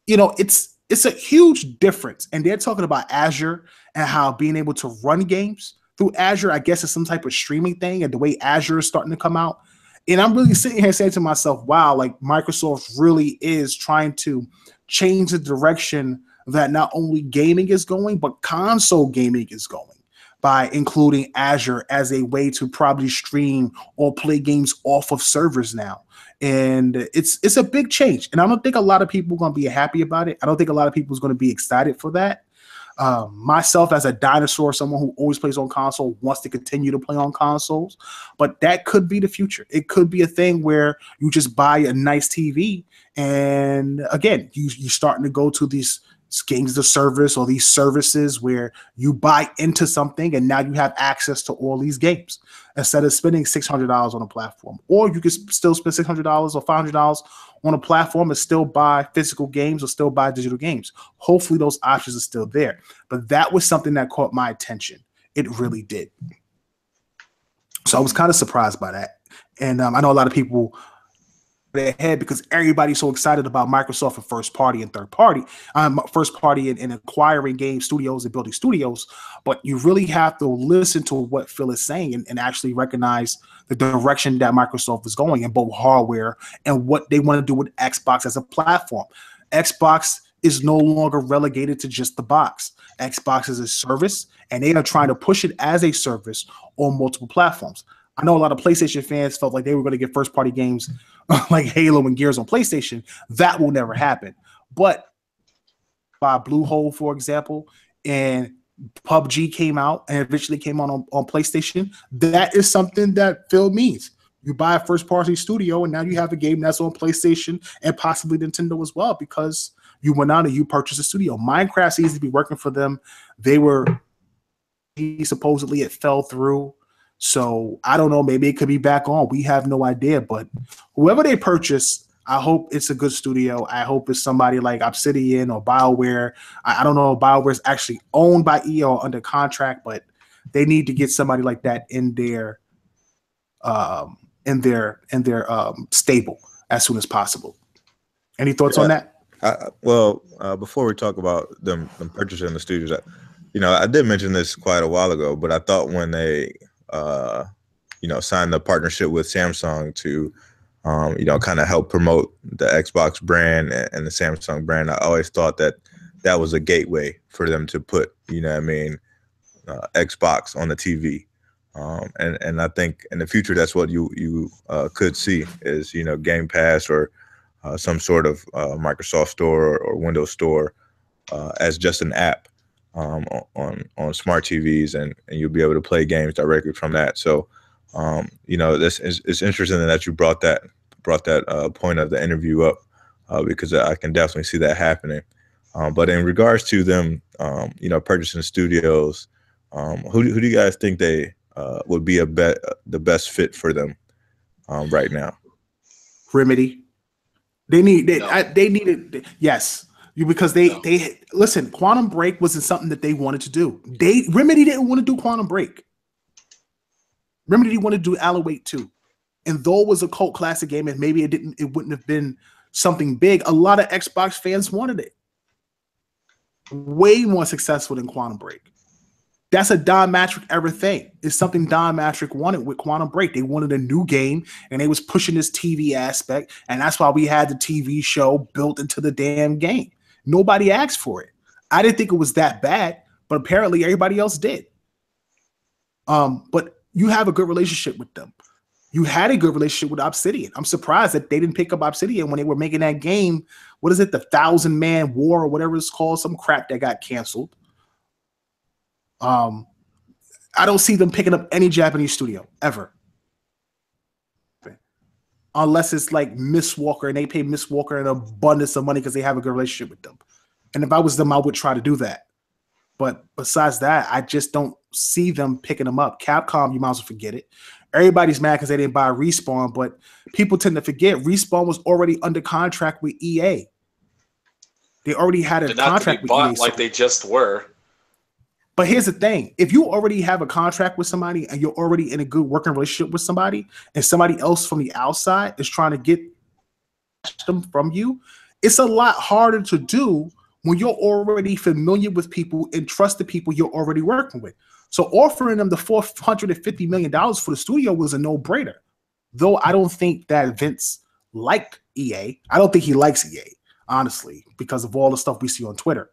B: It's a huge difference. And they're talking about Azure and how being able to run games through Azure, I guess, is some type of streaming thing, and the way Azure is starting to come out. And I'm really sitting here saying to myself, wow, like Microsoft really is trying to change the direction that not only gaming is going, but console gaming is going, by including Azure as a way to probably stream or play games off of servers now. And it's a big change. And I don't think a lot of people are going to be happy about it. I don't think a lot of people is going to be excited for that. Myself, as a dinosaur, someone who always plays on console, wants to continue to play on consoles. But that could be the future. It could be a thing where you just buy a nice TV. And again, you're starting to go to these games as a service or these services where you buy into something and now you have access to all these games instead of spending $600 on a platform. Or you could still spend $600 or $500 on a platform and still buy physical games or still buy digital games. Hopefully those options are still there. But that was something that caught my attention. It really did. So I was kind of surprised by that. And I know a lot of people their head because everybody's so excited about Microsoft and first party and third party, first party and acquiring game studios and building studios. But you really have to listen to what Phil is saying and actually recognize the direction that Microsoft is going in both hardware and what they want to do with Xbox as a platform. Xbox is no longer relegated to just the box. Xbox is a service, and they are trying to push it as a service on multiple platforms. I know a lot of PlayStation fans felt like they were going to get first-party games like Halo and Gears on PlayStation. That will never happen. But by Bluehole, for example, and PUBG came out and eventually came on PlayStation. That is something that Phil means. You buy a first-party studio, and now you have a game that's on PlayStation and possibly Nintendo as well because you went out and you purchased a studio. Minecraft seems to be working for them. Supposedly it fell through. So I don't know. Maybe it could be back on. We have no idea. But whoever they purchase, I hope it's a good studio. I hope it's somebody like Obsidian or BioWare. I don't know if BioWare is actually owned by EA or under contract, but they need to get somebody like that in their stable as soon as possible. Any thoughts on that?
C: Before we talk about them purchasing the studios, I did mention this quite a while ago, but I thought when they signed the partnership with Samsung to kind of help promote the Xbox brand and the Samsung brand, I always thought that was a gateway for them to put Xbox on the TV. And I think in the future that's what you could see is Game Pass or some sort of Microsoft Store or Windows Store as just an app on smart TVs, and you'll be able to play games directly from that. So it's interesting that you brought that point of the interview up because I can definitely see that happening. But in regards to them purchasing studios, who do you guys think they would be the best fit for them right now?
B: Remedy. They needed yes, because they listen. Quantum Break wasn't something that they wanted to do. Remedy didn't want to do Quantum Break. Remedy wanted to do Alan Wake 2, and though it was a cult classic game, and maybe it wouldn't have been something big. A lot of Xbox fans wanted it. Way more successful than Quantum Break. That's a Don Matrick era thing. It's something Don Matrick wanted with Quantum Break. They wanted a new game, and they was pushing this TV aspect, and that's why we had the TV show built into the damn game. Nobody asked for it. I didn't think it was that bad, but apparently everybody else did. But you have a good relationship with them. You had a good relationship with Obsidian. I'm surprised that they didn't pick up Obsidian when they were making that game. What is it? The 1,000-Man War or whatever it's called. Some crap that got canceled. I don't see them picking up any Japanese studio ever. Unless it's like Miss Walker and they pay Miss Walker an abundance of money because they have a good relationship with them. And if I was them, I would try to do that. But besides that, I just don't see them picking them up. Capcom, you might as well forget it. Everybody's mad because they didn't buy Respawn, but people tend to forget Respawn was already under contract with EA. They already had a contract with EA.
A: Like they just were.
B: But here's the thing. If you already have a contract with somebody and you're already in a good working relationship with somebody and somebody else from the outside is trying to get them from you, it's a lot harder to do when you're already familiar with people and trust the people you're already working with. So offering them the $450 million for the studio was a no-brainer. Though I don't think that Vince liked EA. I don't think he likes EA, honestly, because of all the stuff we see on Twitter.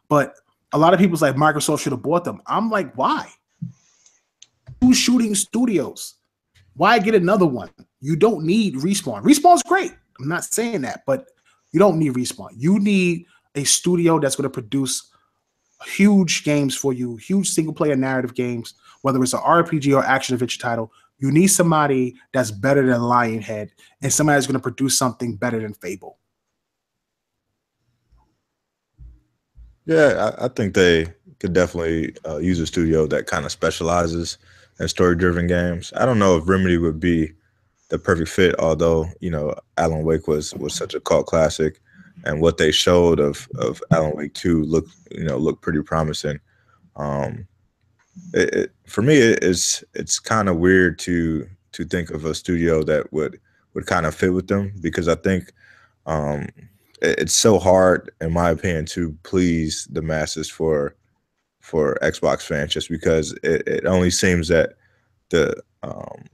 B: But a lot of people's like Microsoft should have bought them. I'm like, why? Who's shooting studios? Why get another one? You don't need Respawn. Respawn's great. I'm not saying that, but you don't need Respawn. You need a studio that's going to produce huge games for you, huge single-player narrative games, whether it's an RPG or action-adventure title. You need somebody that's better than Lionhead and somebody that's going to produce something better than Fable.
C: Yeah, I think they could definitely use a studio that kind of specializes in story-driven games. I don't know if Remedy would be the perfect fit, although Alan Wake was such a cult classic, and what they showed of Alan Wake 2 looked pretty promising. For me, it's kind of weird to think of a studio that would kind of fit with them, because I think it's so hard, in my opinion, to please the masses for Xbox fans, just because it only seems that the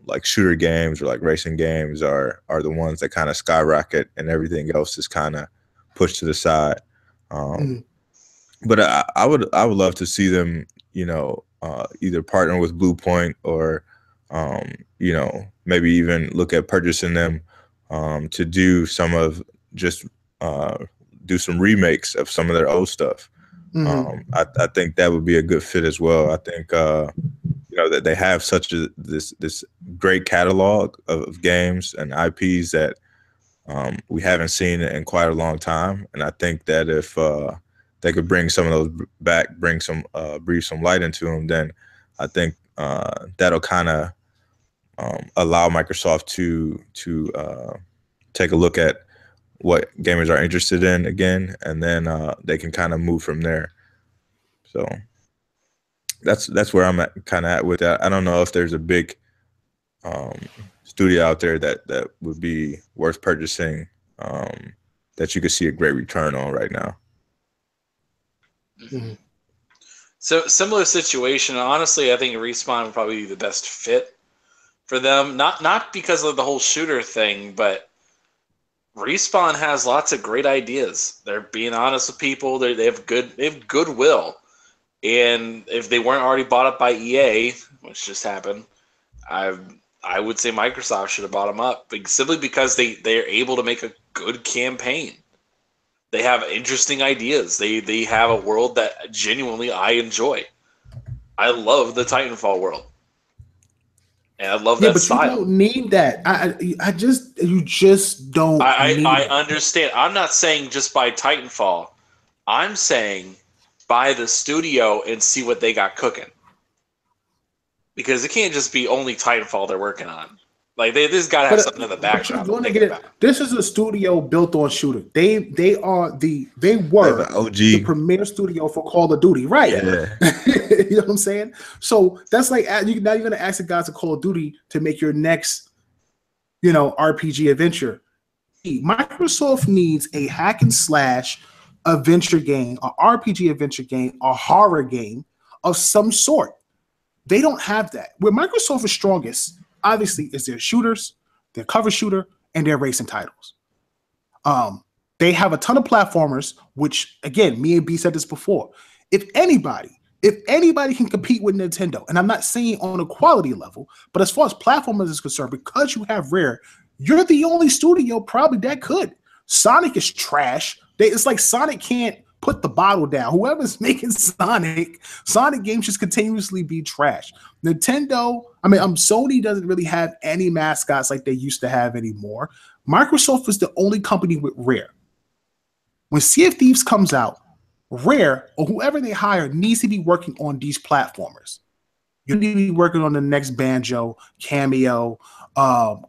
C: like shooter games or like racing games are the ones that kind of skyrocket, and everything else is kind of pushed to the side. But I would love to see them, either partner with Blue Point or maybe even look at purchasing them to do some of just do some remakes of some of their old stuff. I think that would be a good fit as well. I think that they have such this great catalog of games and IPs that we haven't seen in quite a long time. And I think that if they could bring some of those back, breathe some light into them, then I think that'll kind of allow Microsoft to take a look at what gamers are interested in again, and then they can kind of move from there. So that's where I'm kind of at with that. I don't know if there's a big studio out there that would be worth purchasing, that you could see a great return on right now.
A: So similar situation. Honestly, I think Respawn would probably be the best fit for them. Not because of the whole shooter thing, but Respawn has lots of great ideas. They're being honest with people. They have goodwill, and if they weren't already bought up by EA, which just happened, I would say Microsoft should have bought them up, simply because they're able to make a good campaign. They have interesting ideas. They have a world that genuinely I enjoy. I love the Titanfall world. And I love that style.
B: You don't need that. You just don't.
A: I understand. I'm not saying just buy Titanfall. I'm saying buy the studio and see what they got cooking. Because it can't just be only Titanfall they're working on. Like they just gotta have something in the background.
B: This is a studio built on shooter. They were the premier studio for Call of Duty, right?
C: Yeah.
B: You know what I'm saying? So that's like now you're gonna ask the guys at Call of Duty to make your next, RPG adventure. Microsoft needs a hack and slash adventure game, a RPG adventure game, a horror game of some sort. They don't have that. Where Microsoft is strongest, obviously, is their shooters, their cover shooter, and their racing titles. They have a ton of platformers, which, again, me and B said this before. If anybody can compete with Nintendo, and I'm not saying on a quality level, but as far as platformers is concerned, because you have Rare, you're the only studio probably that could. Sonic is trash. It's like Sonic can't put the bottle down. Whoever's making Sonic games just continuously be trash. Sony doesn't really have any mascots like they used to have anymore. Microsoft is the only company with Rare. When Sea of Thieves comes out, Rare or whoever they hire needs to be working on these platformers. You need to be working on the next Banjo, Cameo,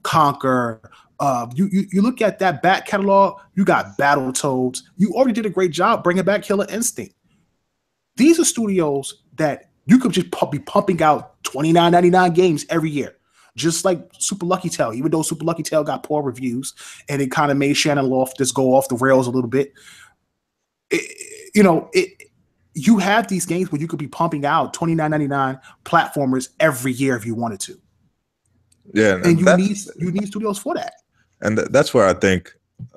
B: Conquer. You look at that back catalog, you got Battletoads. You already did a great job bringing back Killer Instinct. These are studios that you could just be pumping out $29.99 games every year, just like Super Lucky Tail. Even though Super Lucky Tail got poor reviews and it kind of made Shannon Loftus go off the rails a little bit. You have these games where you could be pumping out $29.99 platformers every year if you wanted to.
C: Yeah,
B: and you need studios for that.
C: And that's where I think,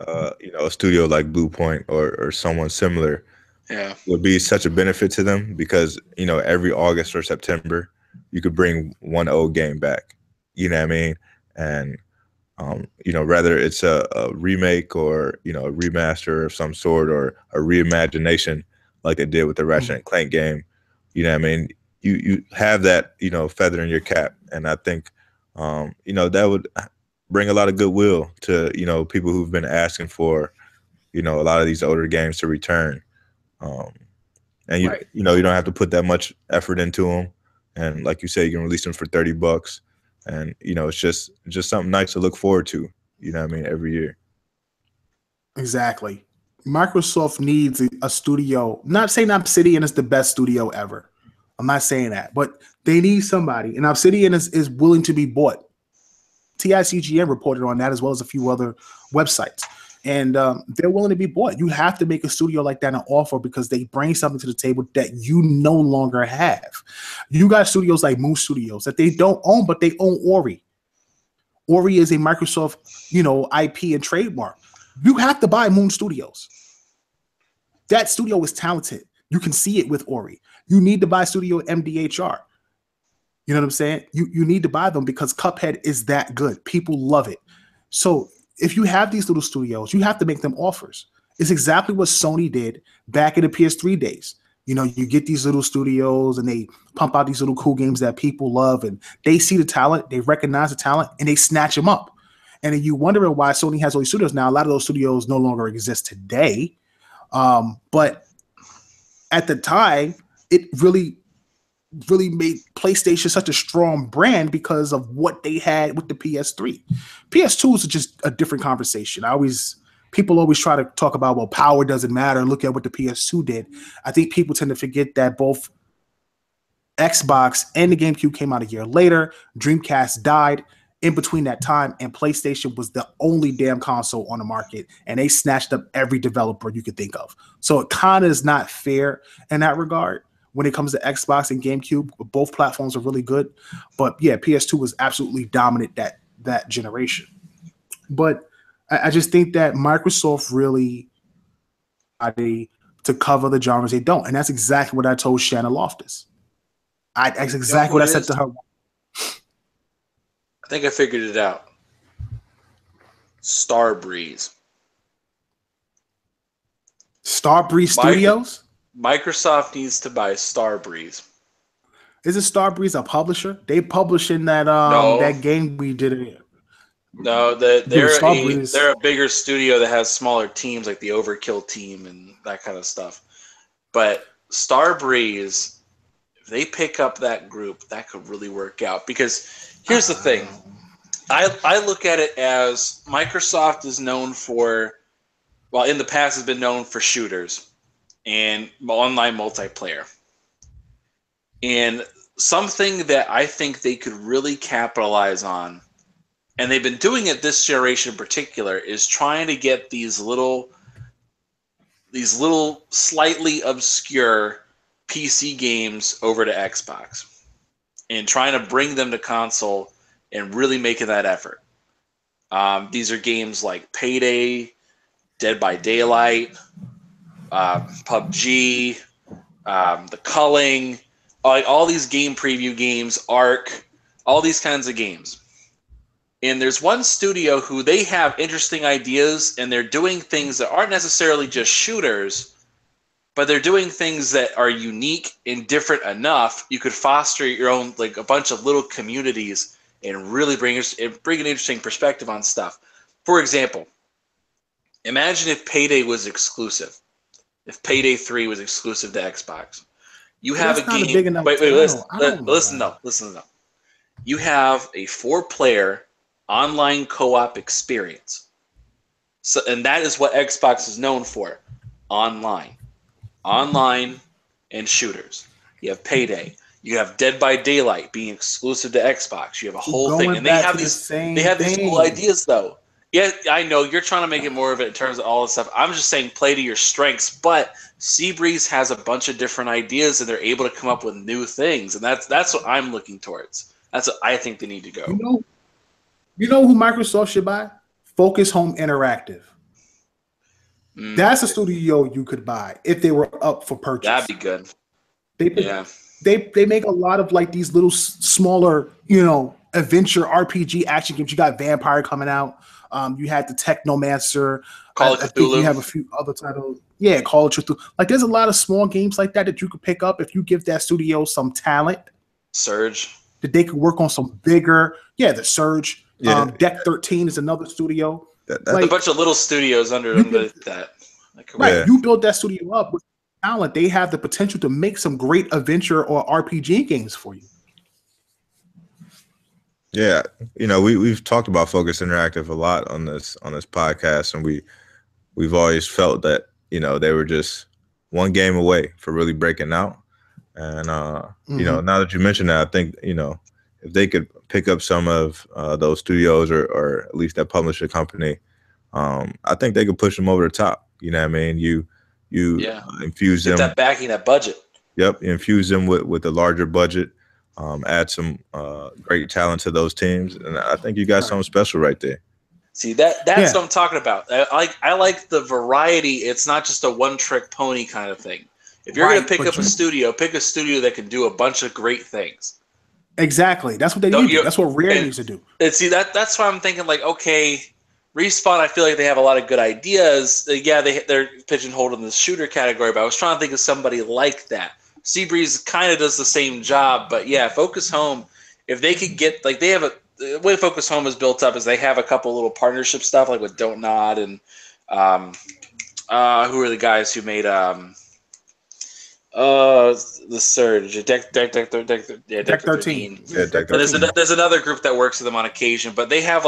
C: a studio like Blue Point or someone similar, would be such a benefit to them, because every August or September you could bring one old game back. You know what I mean? And whether it's a remake or a remaster of some sort or a reimagination like they did with the Ratchet and Clank game. You know what I mean? You have that feather in your cap, and I think that would bring a lot of goodwill to people who've been asking for a lot of these older games to return, and you don't have to put that much effort into them, and like you say, you can release them for $30, and it's just something nice to look forward to. You know what I mean? Every year.
B: Exactly. Microsoft needs a studio. Not saying Obsidian is the best studio ever. I'm not saying that, but they need somebody, and Obsidian is willing to be bought. TICGN reported on that, as well as a few other websites, and they're willing to be bought. You have to make a studio like that an offer, because they bring something to the table that you no longer have. You got studios like Moon Studios that they don't own, but they own Ori. Ori is a Microsoft, IP and trademark. You have to buy Moon Studios. That studio is talented. You can see it with Ori. You need to buy Studio MDHR. You know what I'm saying? You need to buy them because Cuphead is that good. People love it. So if you have these little studios, you have to make them offers. It's exactly what Sony did back in the PS3 days. You know, you get these little studios and they pump out these little cool games that people love, and they see the talent, they recognize the talent, and they snatch them up. And then you wondering why Sony has all these studios now. A lot of those studios no longer exist today. But at the time, it really made PlayStation such a strong brand because of what they had with the PS3. PS2 is just a different conversation. People always try to talk about, well, power doesn't matter. Look at what the PS2 did. I think people tend to forget that both Xbox and the GameCube came out a year later. Dreamcast died in between that time, and PlayStation was the only damn console on the market, and they snatched up every developer you could think of. So it kind of is not fair in that regard. When it comes to Xbox and GameCube, both platforms are really good. But yeah, PS2 was absolutely dominant that generation. But I just think that Microsoft really to cover the genres they don't. And that's exactly what I told Shannon Loftus. That's exactly what I said to her.
A: I think I figured it out. Starbreeze.
B: Starbreeze Studios?
A: Microsoft needs to buy Starbreeze.
B: Isn't Starbreeze a publisher? They publishing that that game we did it.
A: No, they're a bigger studio that has smaller teams like the Overkill team and that kind of stuff. But Starbreeze, if they pick up that group, that could really work out. Because here's the thing. I look at it as Microsoft is known for, well, in the past has been known for shooters and online multiplayer. And something that I think they could really capitalize on, and they've been doing it this generation in particular, is trying to get these little slightly obscure PC games over to Xbox and trying to bring them to console and really making that effort. These are games like Payday, Dead by Daylight, PUBG, The Culling, all these game preview games, Ark, all these kinds of games. And there's one studio who they have interesting ideas, and they're doing things that aren't necessarily just shooters, but they're doing things that are unique and different enough you could foster your own, like a bunch of little communities and really bring an interesting perspective on stuff. For example, imagine if Payday was exclusive. If Payday 3 was exclusive to Xbox. You have a game. Wait, listen though. You have a 4-player online co-op experience. So, and that is what Xbox is known for. Online and shooters. You have Payday. You have Dead by Daylight being exclusive to Xbox. You have a whole thing, and they have these cool ideas though. Yeah, I know you're trying to make it more of it in terms of all this stuff. I'm just saying play to your strengths, but Seabreeze has a bunch of different ideas, and they're able to come up with new things, and that's what I'm looking towards. That's what I think they need to go.
B: You know who Microsoft should buy? Focus Home Interactive. That's a studio you could buy if they were up for purchase.
A: That'd be good.
B: They make a lot of like these little smaller, adventure RPG action games. You got Vampire coming out. You had the Technomancer.
A: Call of Cthulhu.
B: You have a few other titles. Yeah, Call of Cthulhu. Like there's a lot of small games like that you could pick up if you give that studio some talent.
A: Surge.
B: That they could work on some bigger. Yeah, the Surge. Yeah. Deck 13 is another studio.
A: That's a bunch of little studios under that.
B: Right. Yeah. You build that studio up with talent. They have the potential to make some great adventure or RPG games for you.
C: Yeah. We've talked about Focus Interactive a lot on this podcast, and we've always felt that, they were just one game away for really breaking out. And now that you mentioned that, I think, if they could pick up some of those studios or at least that publisher company, I think they could push them over the top. You know what I mean? You infuse them.
A: That backing, that budget.
C: Yep, infuse them with a larger budget, add some great talent to those teams, and I think you got something special right there.
A: See, that's what I'm talking about. I like the variety. It's not just a one-trick pony kind of thing. If you're going to pick up a studio, pick a studio that can do a bunch of great things.
B: Exactly. That's what they need to do. That's what Rare needs to do.
A: And see, that's why I'm thinking, like, okay, Respawn, I feel like they have a lot of good ideas. Yeah, they're pigeonholed in the shooter category, but I was trying to think of somebody like that. Seabreeze kind of does the same job, but yeah, Focus Home, if they could get, like, they have the way Focus Home is built up is they have a couple little partnership stuff, like with Don't Nod and who are the guys who made the Surge, Deck 13.
B: Yeah, Deck 13.
A: There's another group that works with them on occasion, but they have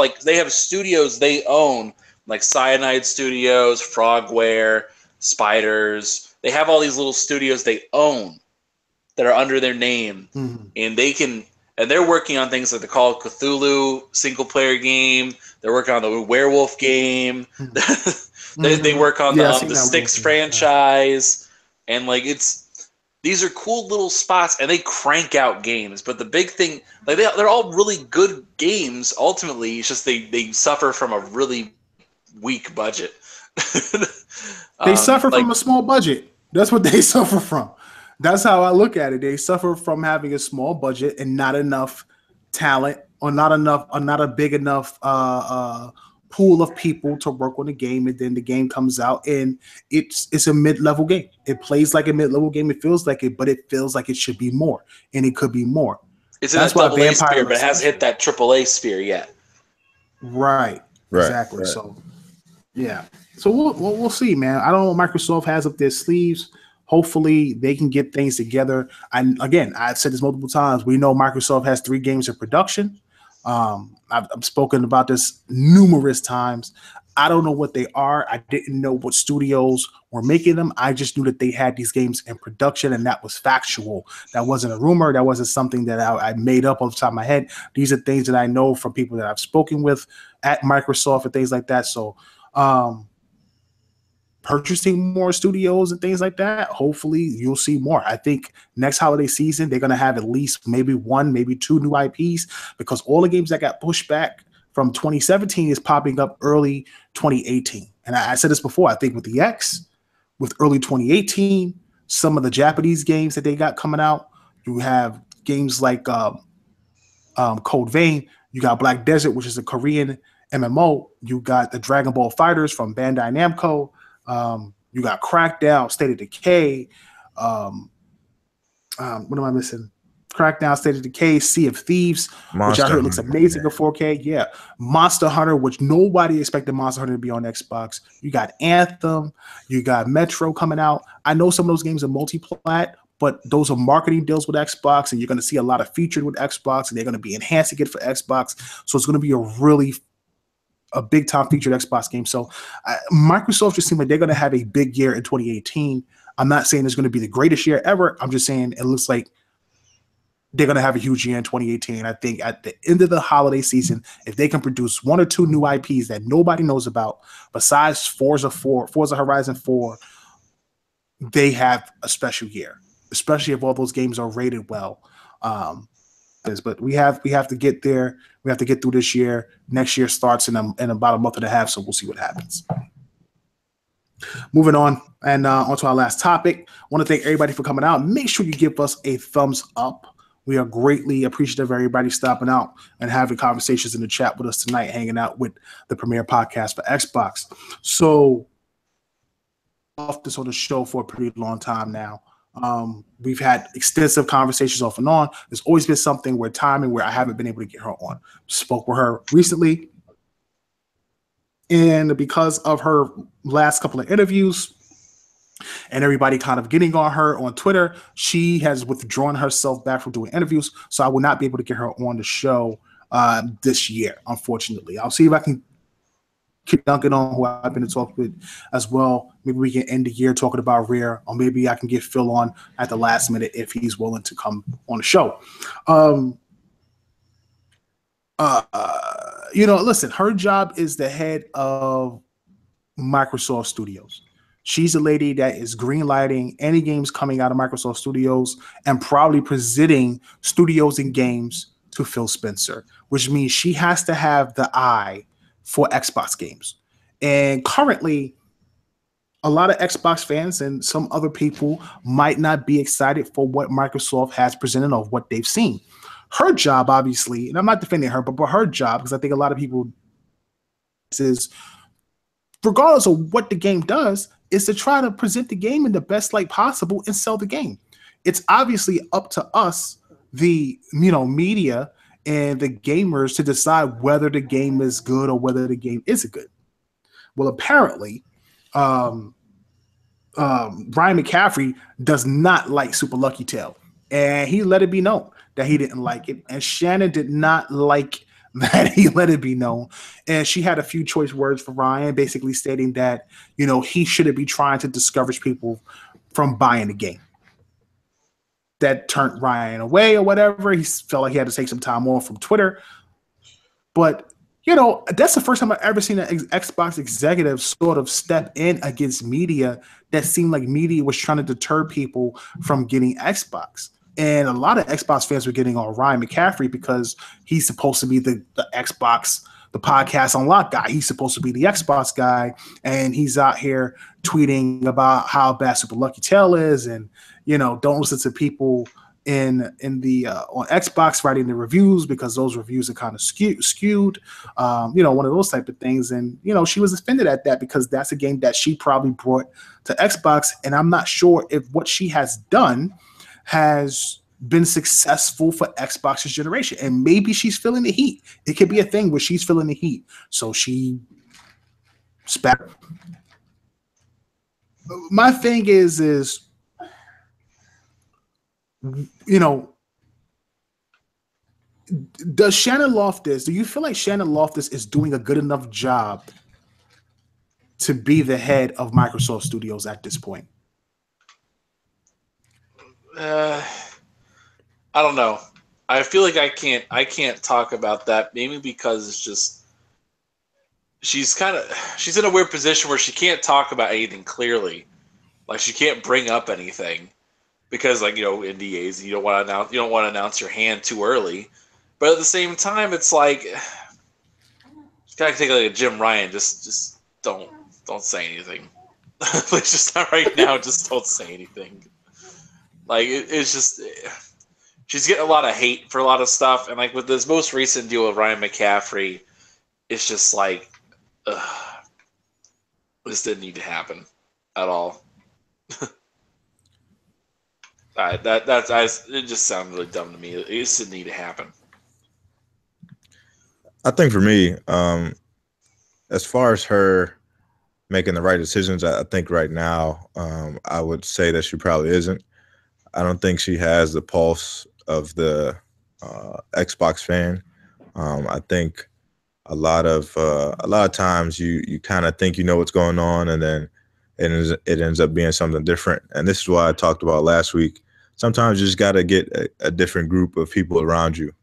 A: studios they own, like Cyanide Studios, Frogware, Spiders. They have all these little studios they own that are under their name, and they're working on things like the Call of Cthulhu single player game. They're working on the Werewolf game. They work on the Styx franchise, and like these are cool little spots, and they crank out games. But the big thing, like they're all really good games. Ultimately, it's just they suffer from a really weak budget.
B: They suffer from a small budget. That's what they suffer from. That's how I look at it. They suffer from having a small budget and not enough talent, or not a big enough pool of people to work on the game, and then the game comes out and it's a mid-level game. It plays like a mid-level game. It feels like it, but it feels like it should be more, and it could be more.
A: It's in that double A sphere, but it hasn't hit that triple A sphere yet.
B: Right. Exactly. Right. So, yeah. So we'll see, man. I don't know what Microsoft has up their sleeves. Hopefully they can get things together. And again, I've said this multiple times. We know Microsoft has 3 games in production. I've spoken about this numerous times. I don't know what they are. I didn't know what studios were making them. I just knew that they had these games in production, and that was factual. That wasn't a rumor. That wasn't something that I made up off the top of my head. These are things that I know from people that I've spoken with at Microsoft and things like that. So, purchasing more studios and things like that, hopefully you'll see more. I think next holiday season, they're going to have at least maybe 1, maybe 2 new IPs, because all the games that got pushed back from 2017 is popping up early 2018. And I said this before, I think with the X, with early 2018, some of the Japanese games that they got coming out, you have games like Code Vein, you got Black Desert, which is a Korean MMO, you got the Dragon Ball Fighters from Bandai Namco, you got Crackdown, State of Decay. What am I missing? Crackdown, State of Decay, Sea of Thieves, which I heard looks amazing in 4K. Yeah. Monster Hunter, which nobody expected Monster Hunter to be on Xbox. You got Anthem. You got Metro coming out. I know some of those games are multi-plat, but those are marketing deals with Xbox, and you're going to see a lot of featured with Xbox, and they're going to be enhancing it for Xbox. So it's going to be a big time featured Xbox game. So Microsoft just seems like they're going to have a big year in 2018. I'm not saying it's going to be the greatest year ever. I'm just saying it looks like they're going to have a huge year in 2018. I think at the end of the holiday season, if they can produce 1 or 2 new IPs that nobody knows about, besides Forza Horizon 4, they have a special year, especially if all those games are rated well. But we have to get there. We have to get through this year. Next year starts in about a month and a half, so we'll see what happens. Moving on, and on to our last topic. I want to thank everybody for coming out. Make sure you give us a thumbs up. We are greatly appreciative of everybody stopping out and having conversations in the chat with us tonight, hanging out with the Premier Podcast for Xbox. So, off this on the show for a pretty long time now. We've had extensive conversations off and on. There's always been something where I haven't been able to get her on. Spoke with her recently, and because of her last couple of interviews and everybody kind of getting on her on Twitter, she has withdrawn herself back from doing interviews. So I will not be able to get her on the show this year, unfortunately. I'll see if I can keep Duncan on, who I've been to talk with as well. Maybe we can end the year talking about Rare, or maybe I can get Phil on at the last minute if he's willing to come on the show. Listen, her job is the head of Microsoft Studios. She's a lady that is greenlighting any games coming out of Microsoft Studios and probably presenting studios and games to Phil Spencer, which means she has to have the eye for Xbox games. And currently, a lot of Xbox fans and some other people might not be excited for what Microsoft has presented or what they've seen. Her job, obviously, and I'm not defending her, but her job, because I think a lot of people is, regardless of what the game does, is to try to present the game in the best light possible and sell the game. It's obviously up to us, the media and the gamers, to decide whether the game is good or whether the game isn't good. Well, apparently, Ryan McCaffrey does not like Super Lucky Tail, and he let it be known that he didn't like it. And Shannon did not like that he let it be known. And she had a few choice words for Ryan, basically stating that, he shouldn't be trying to discourage people from buying the game. That turned Ryan away or whatever. He felt like he had to take some time off from Twitter. But, that's the first time I've ever seen an Xbox executive sort of step in against media that seemed like media was trying to deter people from getting Xbox. And a lot of Xbox fans were getting on Ryan McCaffrey because he's supposed to be the Xbox, the podcast unlock guy. He's supposed to be the Xbox guy, and he's out here tweeting about how bad Super Lucky Tail is, and don't listen to people in the on Xbox writing the reviews because those reviews are kind of skewed. One of those type of things. And she was offended at that because that's a game that she probably brought to Xbox, and I'm not sure if what she has done has been successful for Xbox's generation, and maybe she's feeling the heat. It could be a thing where she's feeling the heat, so she spat. My thing is does Shannon Loftus? Do you feel like Shannon Loftus is doing a good enough job to be the head of Microsoft Studios at this point?
A: I don't know. I feel like I can't talk about that, maybe because it's just she's in a weird position where she can't talk about anything clearly. Like, she can't bring up anything because, like, NDAs, you don't want to announce your hand too early. But at the same time, it's like you gotta take like a Jim Ryan, just don't say anything. Please, just not right now. Just don't say anything. Like, it's just, she's getting a lot of hate for a lot of stuff. And, like, with this most recent deal with Ryan McCaffrey, it's just like, this didn't need to happen at all. It just sounded really dumb to me. It just didn't need to happen.
C: I think for me, as far as her making the right decisions, I think right now, I would say that she probably isn't. I don't think she has the pulse of the Xbox fan. I think a lot of times you kind of think you know what's going on, and then it ends up being something different. And this is why I talked about last week. Sometimes you just got to get a different group of people around you.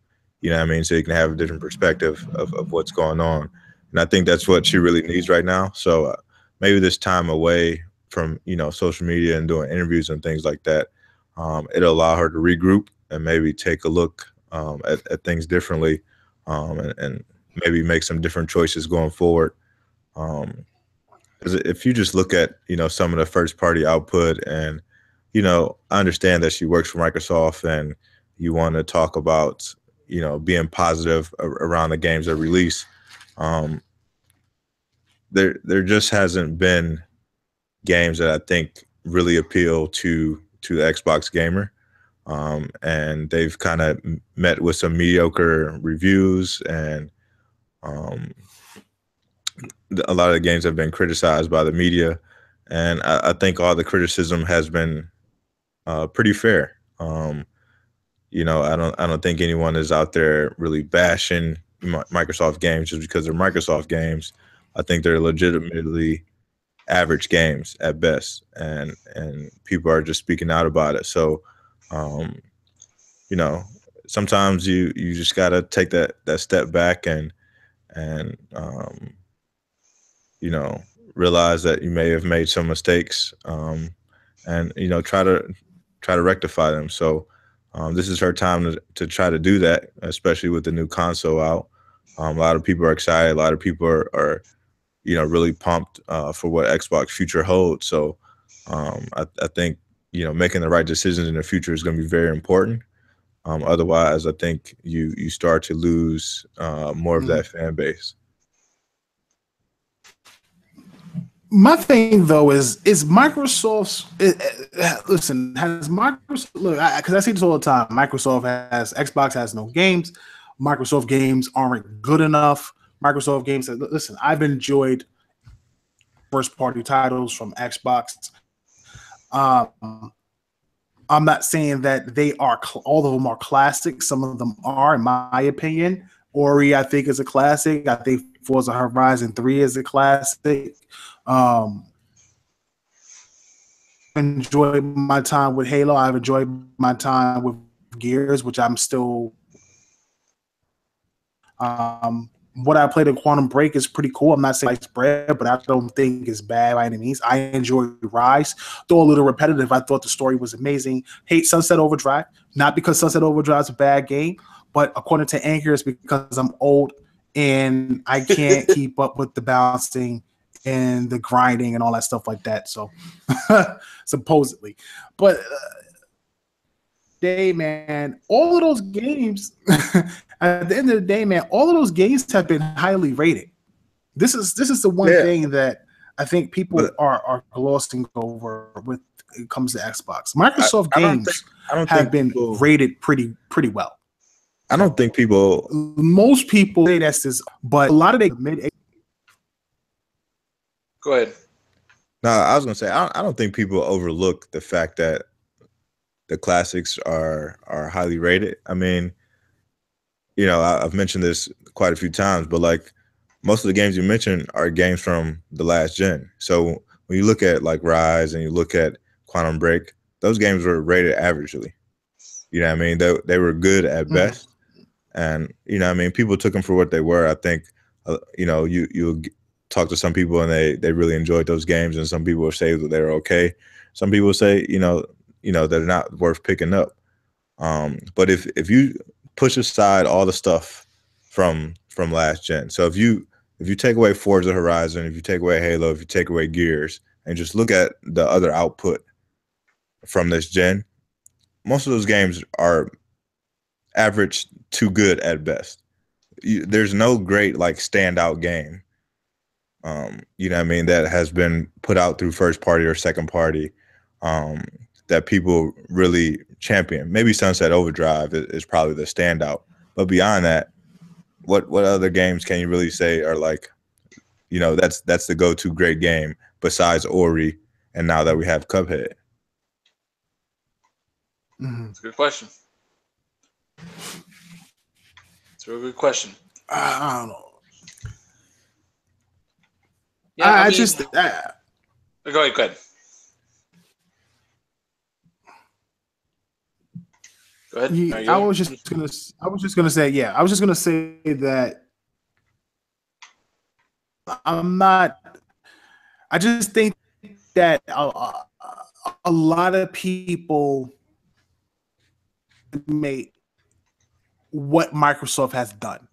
C: You know what I mean? So you can have a different perspective of what's going on. And I think that's what she really needs right now. So maybe this time away from social media and doing interviews and things like that, it'll allow her to regroup and maybe take a look at things differently, and maybe make some different choices going forward. If you just look at some of the first party output, and I understand that she works for Microsoft, and you want to talk about being positive around the games that release. There just hasn't been games that I think really appeal to the Xbox gamer. And they've kind of met with some mediocre reviews, and a lot of the games have been criticized by the media. And I think all the criticism has been pretty fair. I don't think anyone is out there really bashing Microsoft games just because they're Microsoft games. I think they're legitimately average games at best, and people are just speaking out about it. So, sometimes you just gotta take that step back and realize that you may have made some mistakes, and try to rectify them. So this is her time to try to do that, especially with the new console out. A lot of people are excited. A lot of people are really pumped for what Xbox future holds. So I think making the right decisions in the future is going to be very important. Otherwise, I think you start to lose more of that fan base.
B: My thing though is Microsoft's. Listen, has Microsoft look? Because I see this all the time. Xbox has no games. Microsoft games aren't good enough. Microsoft games. Listen, I've enjoyed first party titles from Xbox. I'm not saying that they are all of them are classics. Some of them are, in my opinion. Ori, I think, is a classic. I think Forza Horizon 3 is a classic. Enjoyed my time with Halo. I've enjoyed my time with Gears, which I'm still. What I played in Quantum Break is pretty cool. I'm not saying it's bread, but I don't think it's bad by any means. I enjoyed Rise, though a little repetitive. I thought the story was amazing. Hate Sunset Overdrive, not because Sunset Overdrive is a bad game, but according to Anchor, it's because I'm old and I can't keep up with the bouncing and the grinding and all that stuff like that. So, supposedly, but. Day, man, all of those games at the end of the day, man, all of those games have been highly rated. This is the one thing that I think people are glossing over when it comes to Xbox. Microsoft games have been rated pretty well.
C: I don't think people.
B: Most people say that's this, but a lot of they mid.
A: Go ahead.
C: No, I was gonna say I don't think people overlook the fact that the classics are highly rated. I mean, you know, I've mentioned this quite a few times, but like most of the games you mentioned are games from the last gen. So when you look at like Rise and you look at Quantum Break, those games were rated averagely. You know what I mean? They were good at best. And, you know what I mean? People took them for what they were. I think, you know, you talk to some people and they really enjoyed those games, and some people will say that they're okay. Some people say, you know, they're not worth picking up. But if you push aside all the stuff from last gen, so if you take away Forza Horizon, if you take away Halo, if you take away Gears, and just look at the other output from this gen, most of those games are average to good at best. There's no great like standout game, you know what I mean, that has been put out through first party or second party that people really champion. Maybe Sunset Overdrive is probably the standout, but beyond that, what other games can you really say are like, you know, that's the go-to great game besides Ori, and now that we have Cuphead?
A: It's a good question. It's a real good question.
B: I don't know.
A: Yeah, I mean,
B: just
A: go ahead. Go ahead.
B: I was just gonna say that I'm not. I just think that a lot of people make what Microsoft has done.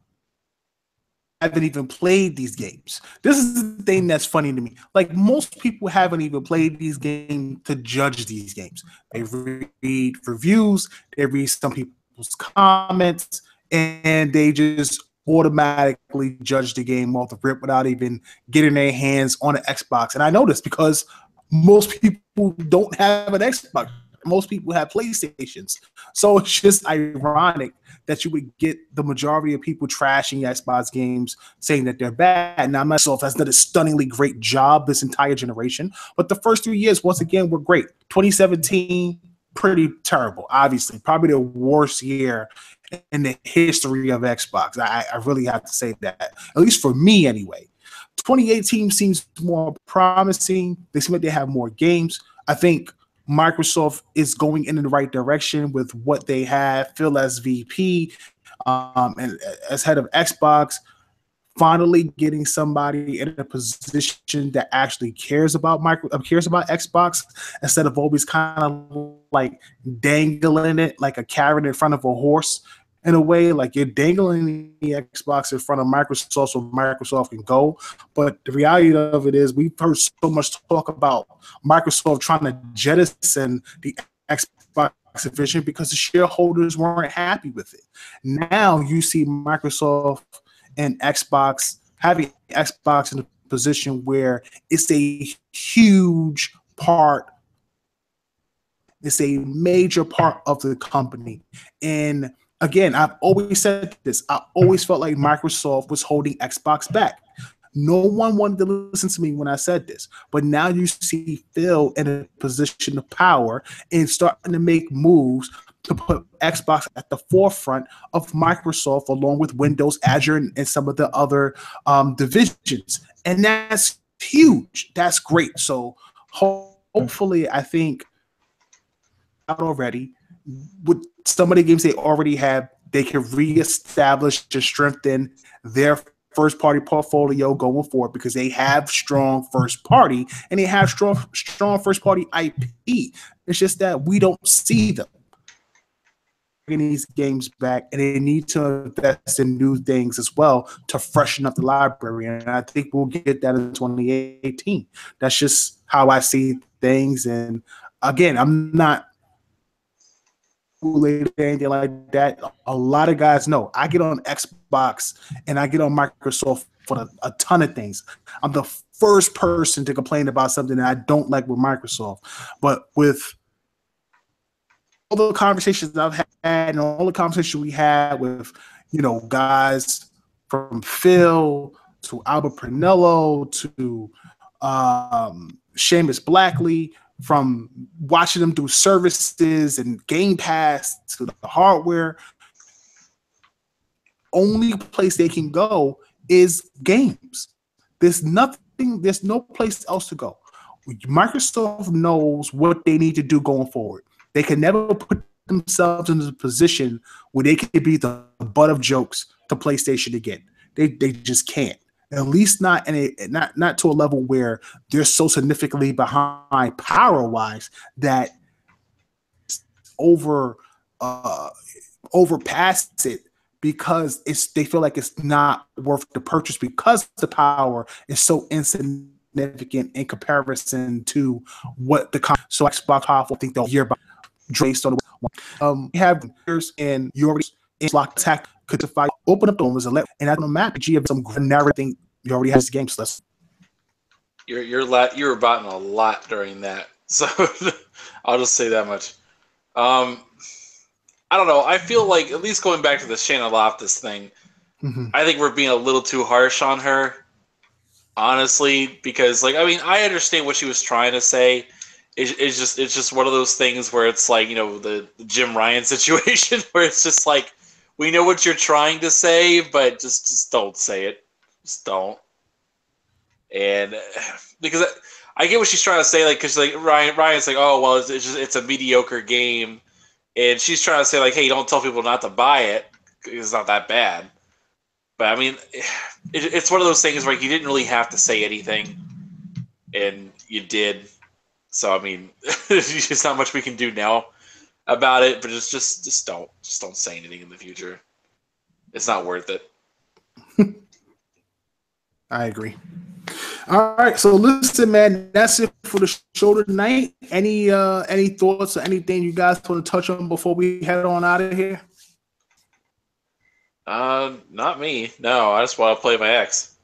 B: I haven't even played these games. This is the thing that's funny to me. Like, most people haven't even played these games to judge these games. They read reviews, they read some people's comments, and they just automatically judge the game off the rip without even getting their hands on an Xbox. And I know this because most people don't have an Xbox. Most people have PlayStations. So it's just ironic that you would get the majority of people trashing Xbox games, saying that they're bad. Now, Microsoft has done a stunningly great job this entire generation, but the first 3 years, once again, were great. 2017, pretty terrible, obviously. Probably the worst year in the history of Xbox. I really have to say that, at least for me anyway. 2018 seems more promising. They seem like they have more games. I think Microsoft is going in the right direction with what they have. Phil as VP and as head of Xbox, finally getting somebody in a position that actually cares about Xbox, instead of always kind of like dangling it like a carrot in front of a horse. In a way, like you're dangling the Xbox in front of Microsoft so Microsoft can go. But the reality of it is we've heard so much talk about Microsoft trying to jettison the Xbox division because the shareholders weren't happy with it. Now you see Microsoft and Xbox having Xbox position where it's a huge part. It's a major part of the company. And again, I've always said this. I always felt like Microsoft was holding Xbox back. No one wanted to listen to me when I said this. But now you see Phil in a position of power and starting to make moves to put Xbox at the forefront of Microsoft, along with Windows, Azure, and some of the other divisions. And that's huge. That's great. So hopefully, I think out already with some of the games they already have, they can reestablish and strengthen their first party portfolio going forward, because they have strong first party and they have strong first party IP. It's just that we don't see them bringing these games back, and they need to invest in new things as well to freshen up the library. And I think we'll get that in 2018. That's just how I see things. And again, I'm not anything like that. A lot of guys know I get on Xbox and I get on Microsoft for a ton of things. I'm the first person to complain about something that I don't like with Microsoft. But with all the conversations I've had and all the conversations we had with, guys from Phil to Albert Pernello to Seamus Blackley, from watching them do services and Game Pass to the hardware, only place they can go is games. There's no place else to go. Microsoft knows what they need to do going forward. They can never put themselves in a position where they can be the butt of jokes to PlayStation again. They just can't. At least not not to a level where they're so significantly behind power-wise that overpass it, because they feel like it's not worth the purchase, because the power is so insignificant in comparison to what so Xbox powerful. I think they'll hear about based on we have years, and you already lock attack could defy open up the owners and let, and on the map you have some narrative. You already have this game, so
A: you're about a lot during that, so I'll just say that much. I don't know. I feel like, at least going back to the Shannon Loftus thing, I think we're being a little too harsh on her, honestly, because I understand what she was trying to say. It's just one of those things where it's like, the Jim Ryan situation, where it's just like, we know what you're trying to say, but just don't say it. Just don't. And because I get what she's trying to say, because Ryan's like, oh well, it's a mediocre game, and she's trying to say hey, don't tell people not to buy it because it's not that bad. But it's one of those things where you didn't really have to say anything, and you did. So there's not much we can do now about it. But just don't say anything in the future. It's not worth it.
B: I agree. All right, so listen, man, that's it for the show tonight. Any thoughts or anything you guys want to touch on before we head on out of here?
A: Not me. No, I just want to play my X.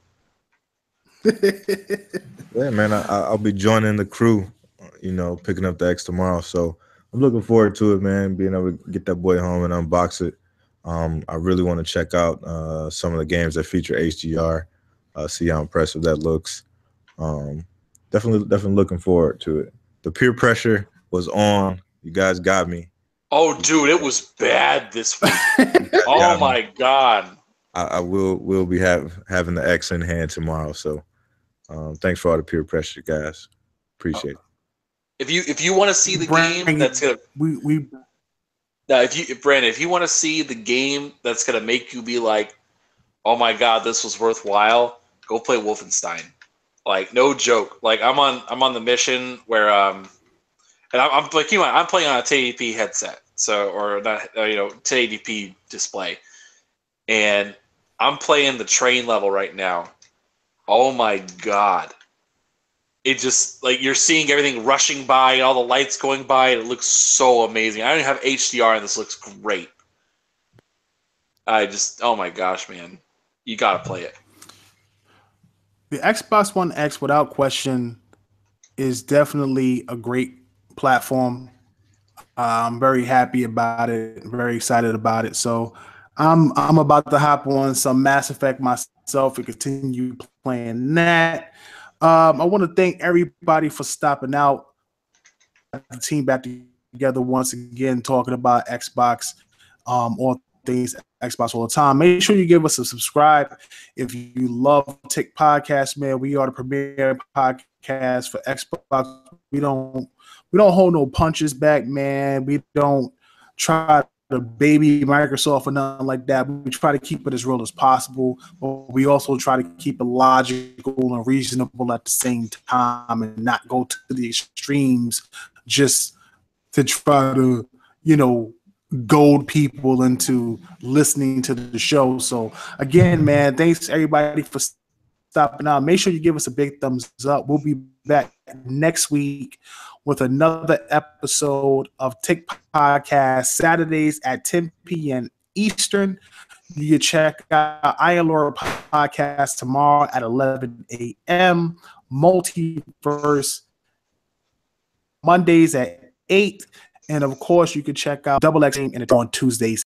C: Yeah, man, I'll be joining the crew, picking up the X tomorrow. So I'm looking forward to it, man, being able to get that boy home and unbox it. I really want to check out some of the games that feature HDR, see how impressive that looks. Definitely looking forward to it. The peer pressure was on. You guys got me.
A: Oh, dude, it was bad this week. Oh my god.
C: I will be having the X in hand tomorrow. So thanks for all the peer pressure, guys. Appreciate it.
A: If you want to see the game that's gonna if you want to see the game that's gonna make you be like, oh my god, this was worthwhile, go play Wolfenstein. No joke. I'm on the mission where and I'm like, I'm playing on a 1080p headset, or not, 1080p display, and I'm playing the train level right now. Oh my god! It just you're seeing everything rushing by and all the lights going by, and it looks so amazing. I don't even have HDR, and this looks great. Oh my gosh, man, you gotta play it.
B: The Xbox One X, without question, is definitely a great platform. I'm very happy about it, very excited about it. So I'm about to hop on some Mass Effect myself and continue playing that. I want to thank everybody for stopping out. The team back together once again, talking about Xbox, all things Xbox all the time. Make sure you give us a subscribe if you love Tick Podcast, man. We are the premier podcast for Xbox. We don't hold no punches back, man. We don't try to baby Microsoft or nothing like that. We try to keep it as real as possible, but we also try to keep it logical and reasonable at the same time and not go to the extremes just to try to, goad people into listening to the show. So again, man, thanks everybody for stopping out. Make sure you give us a big thumbs up. We'll be back next week with another episode of Tick Podcast, Saturdays at 10 p.m. Eastern. You can check out Iron Laura Podcast tomorrow at 11 a.m. Multiverse Mondays at 8. And of course, you can check out Double X and it's on Tuesdays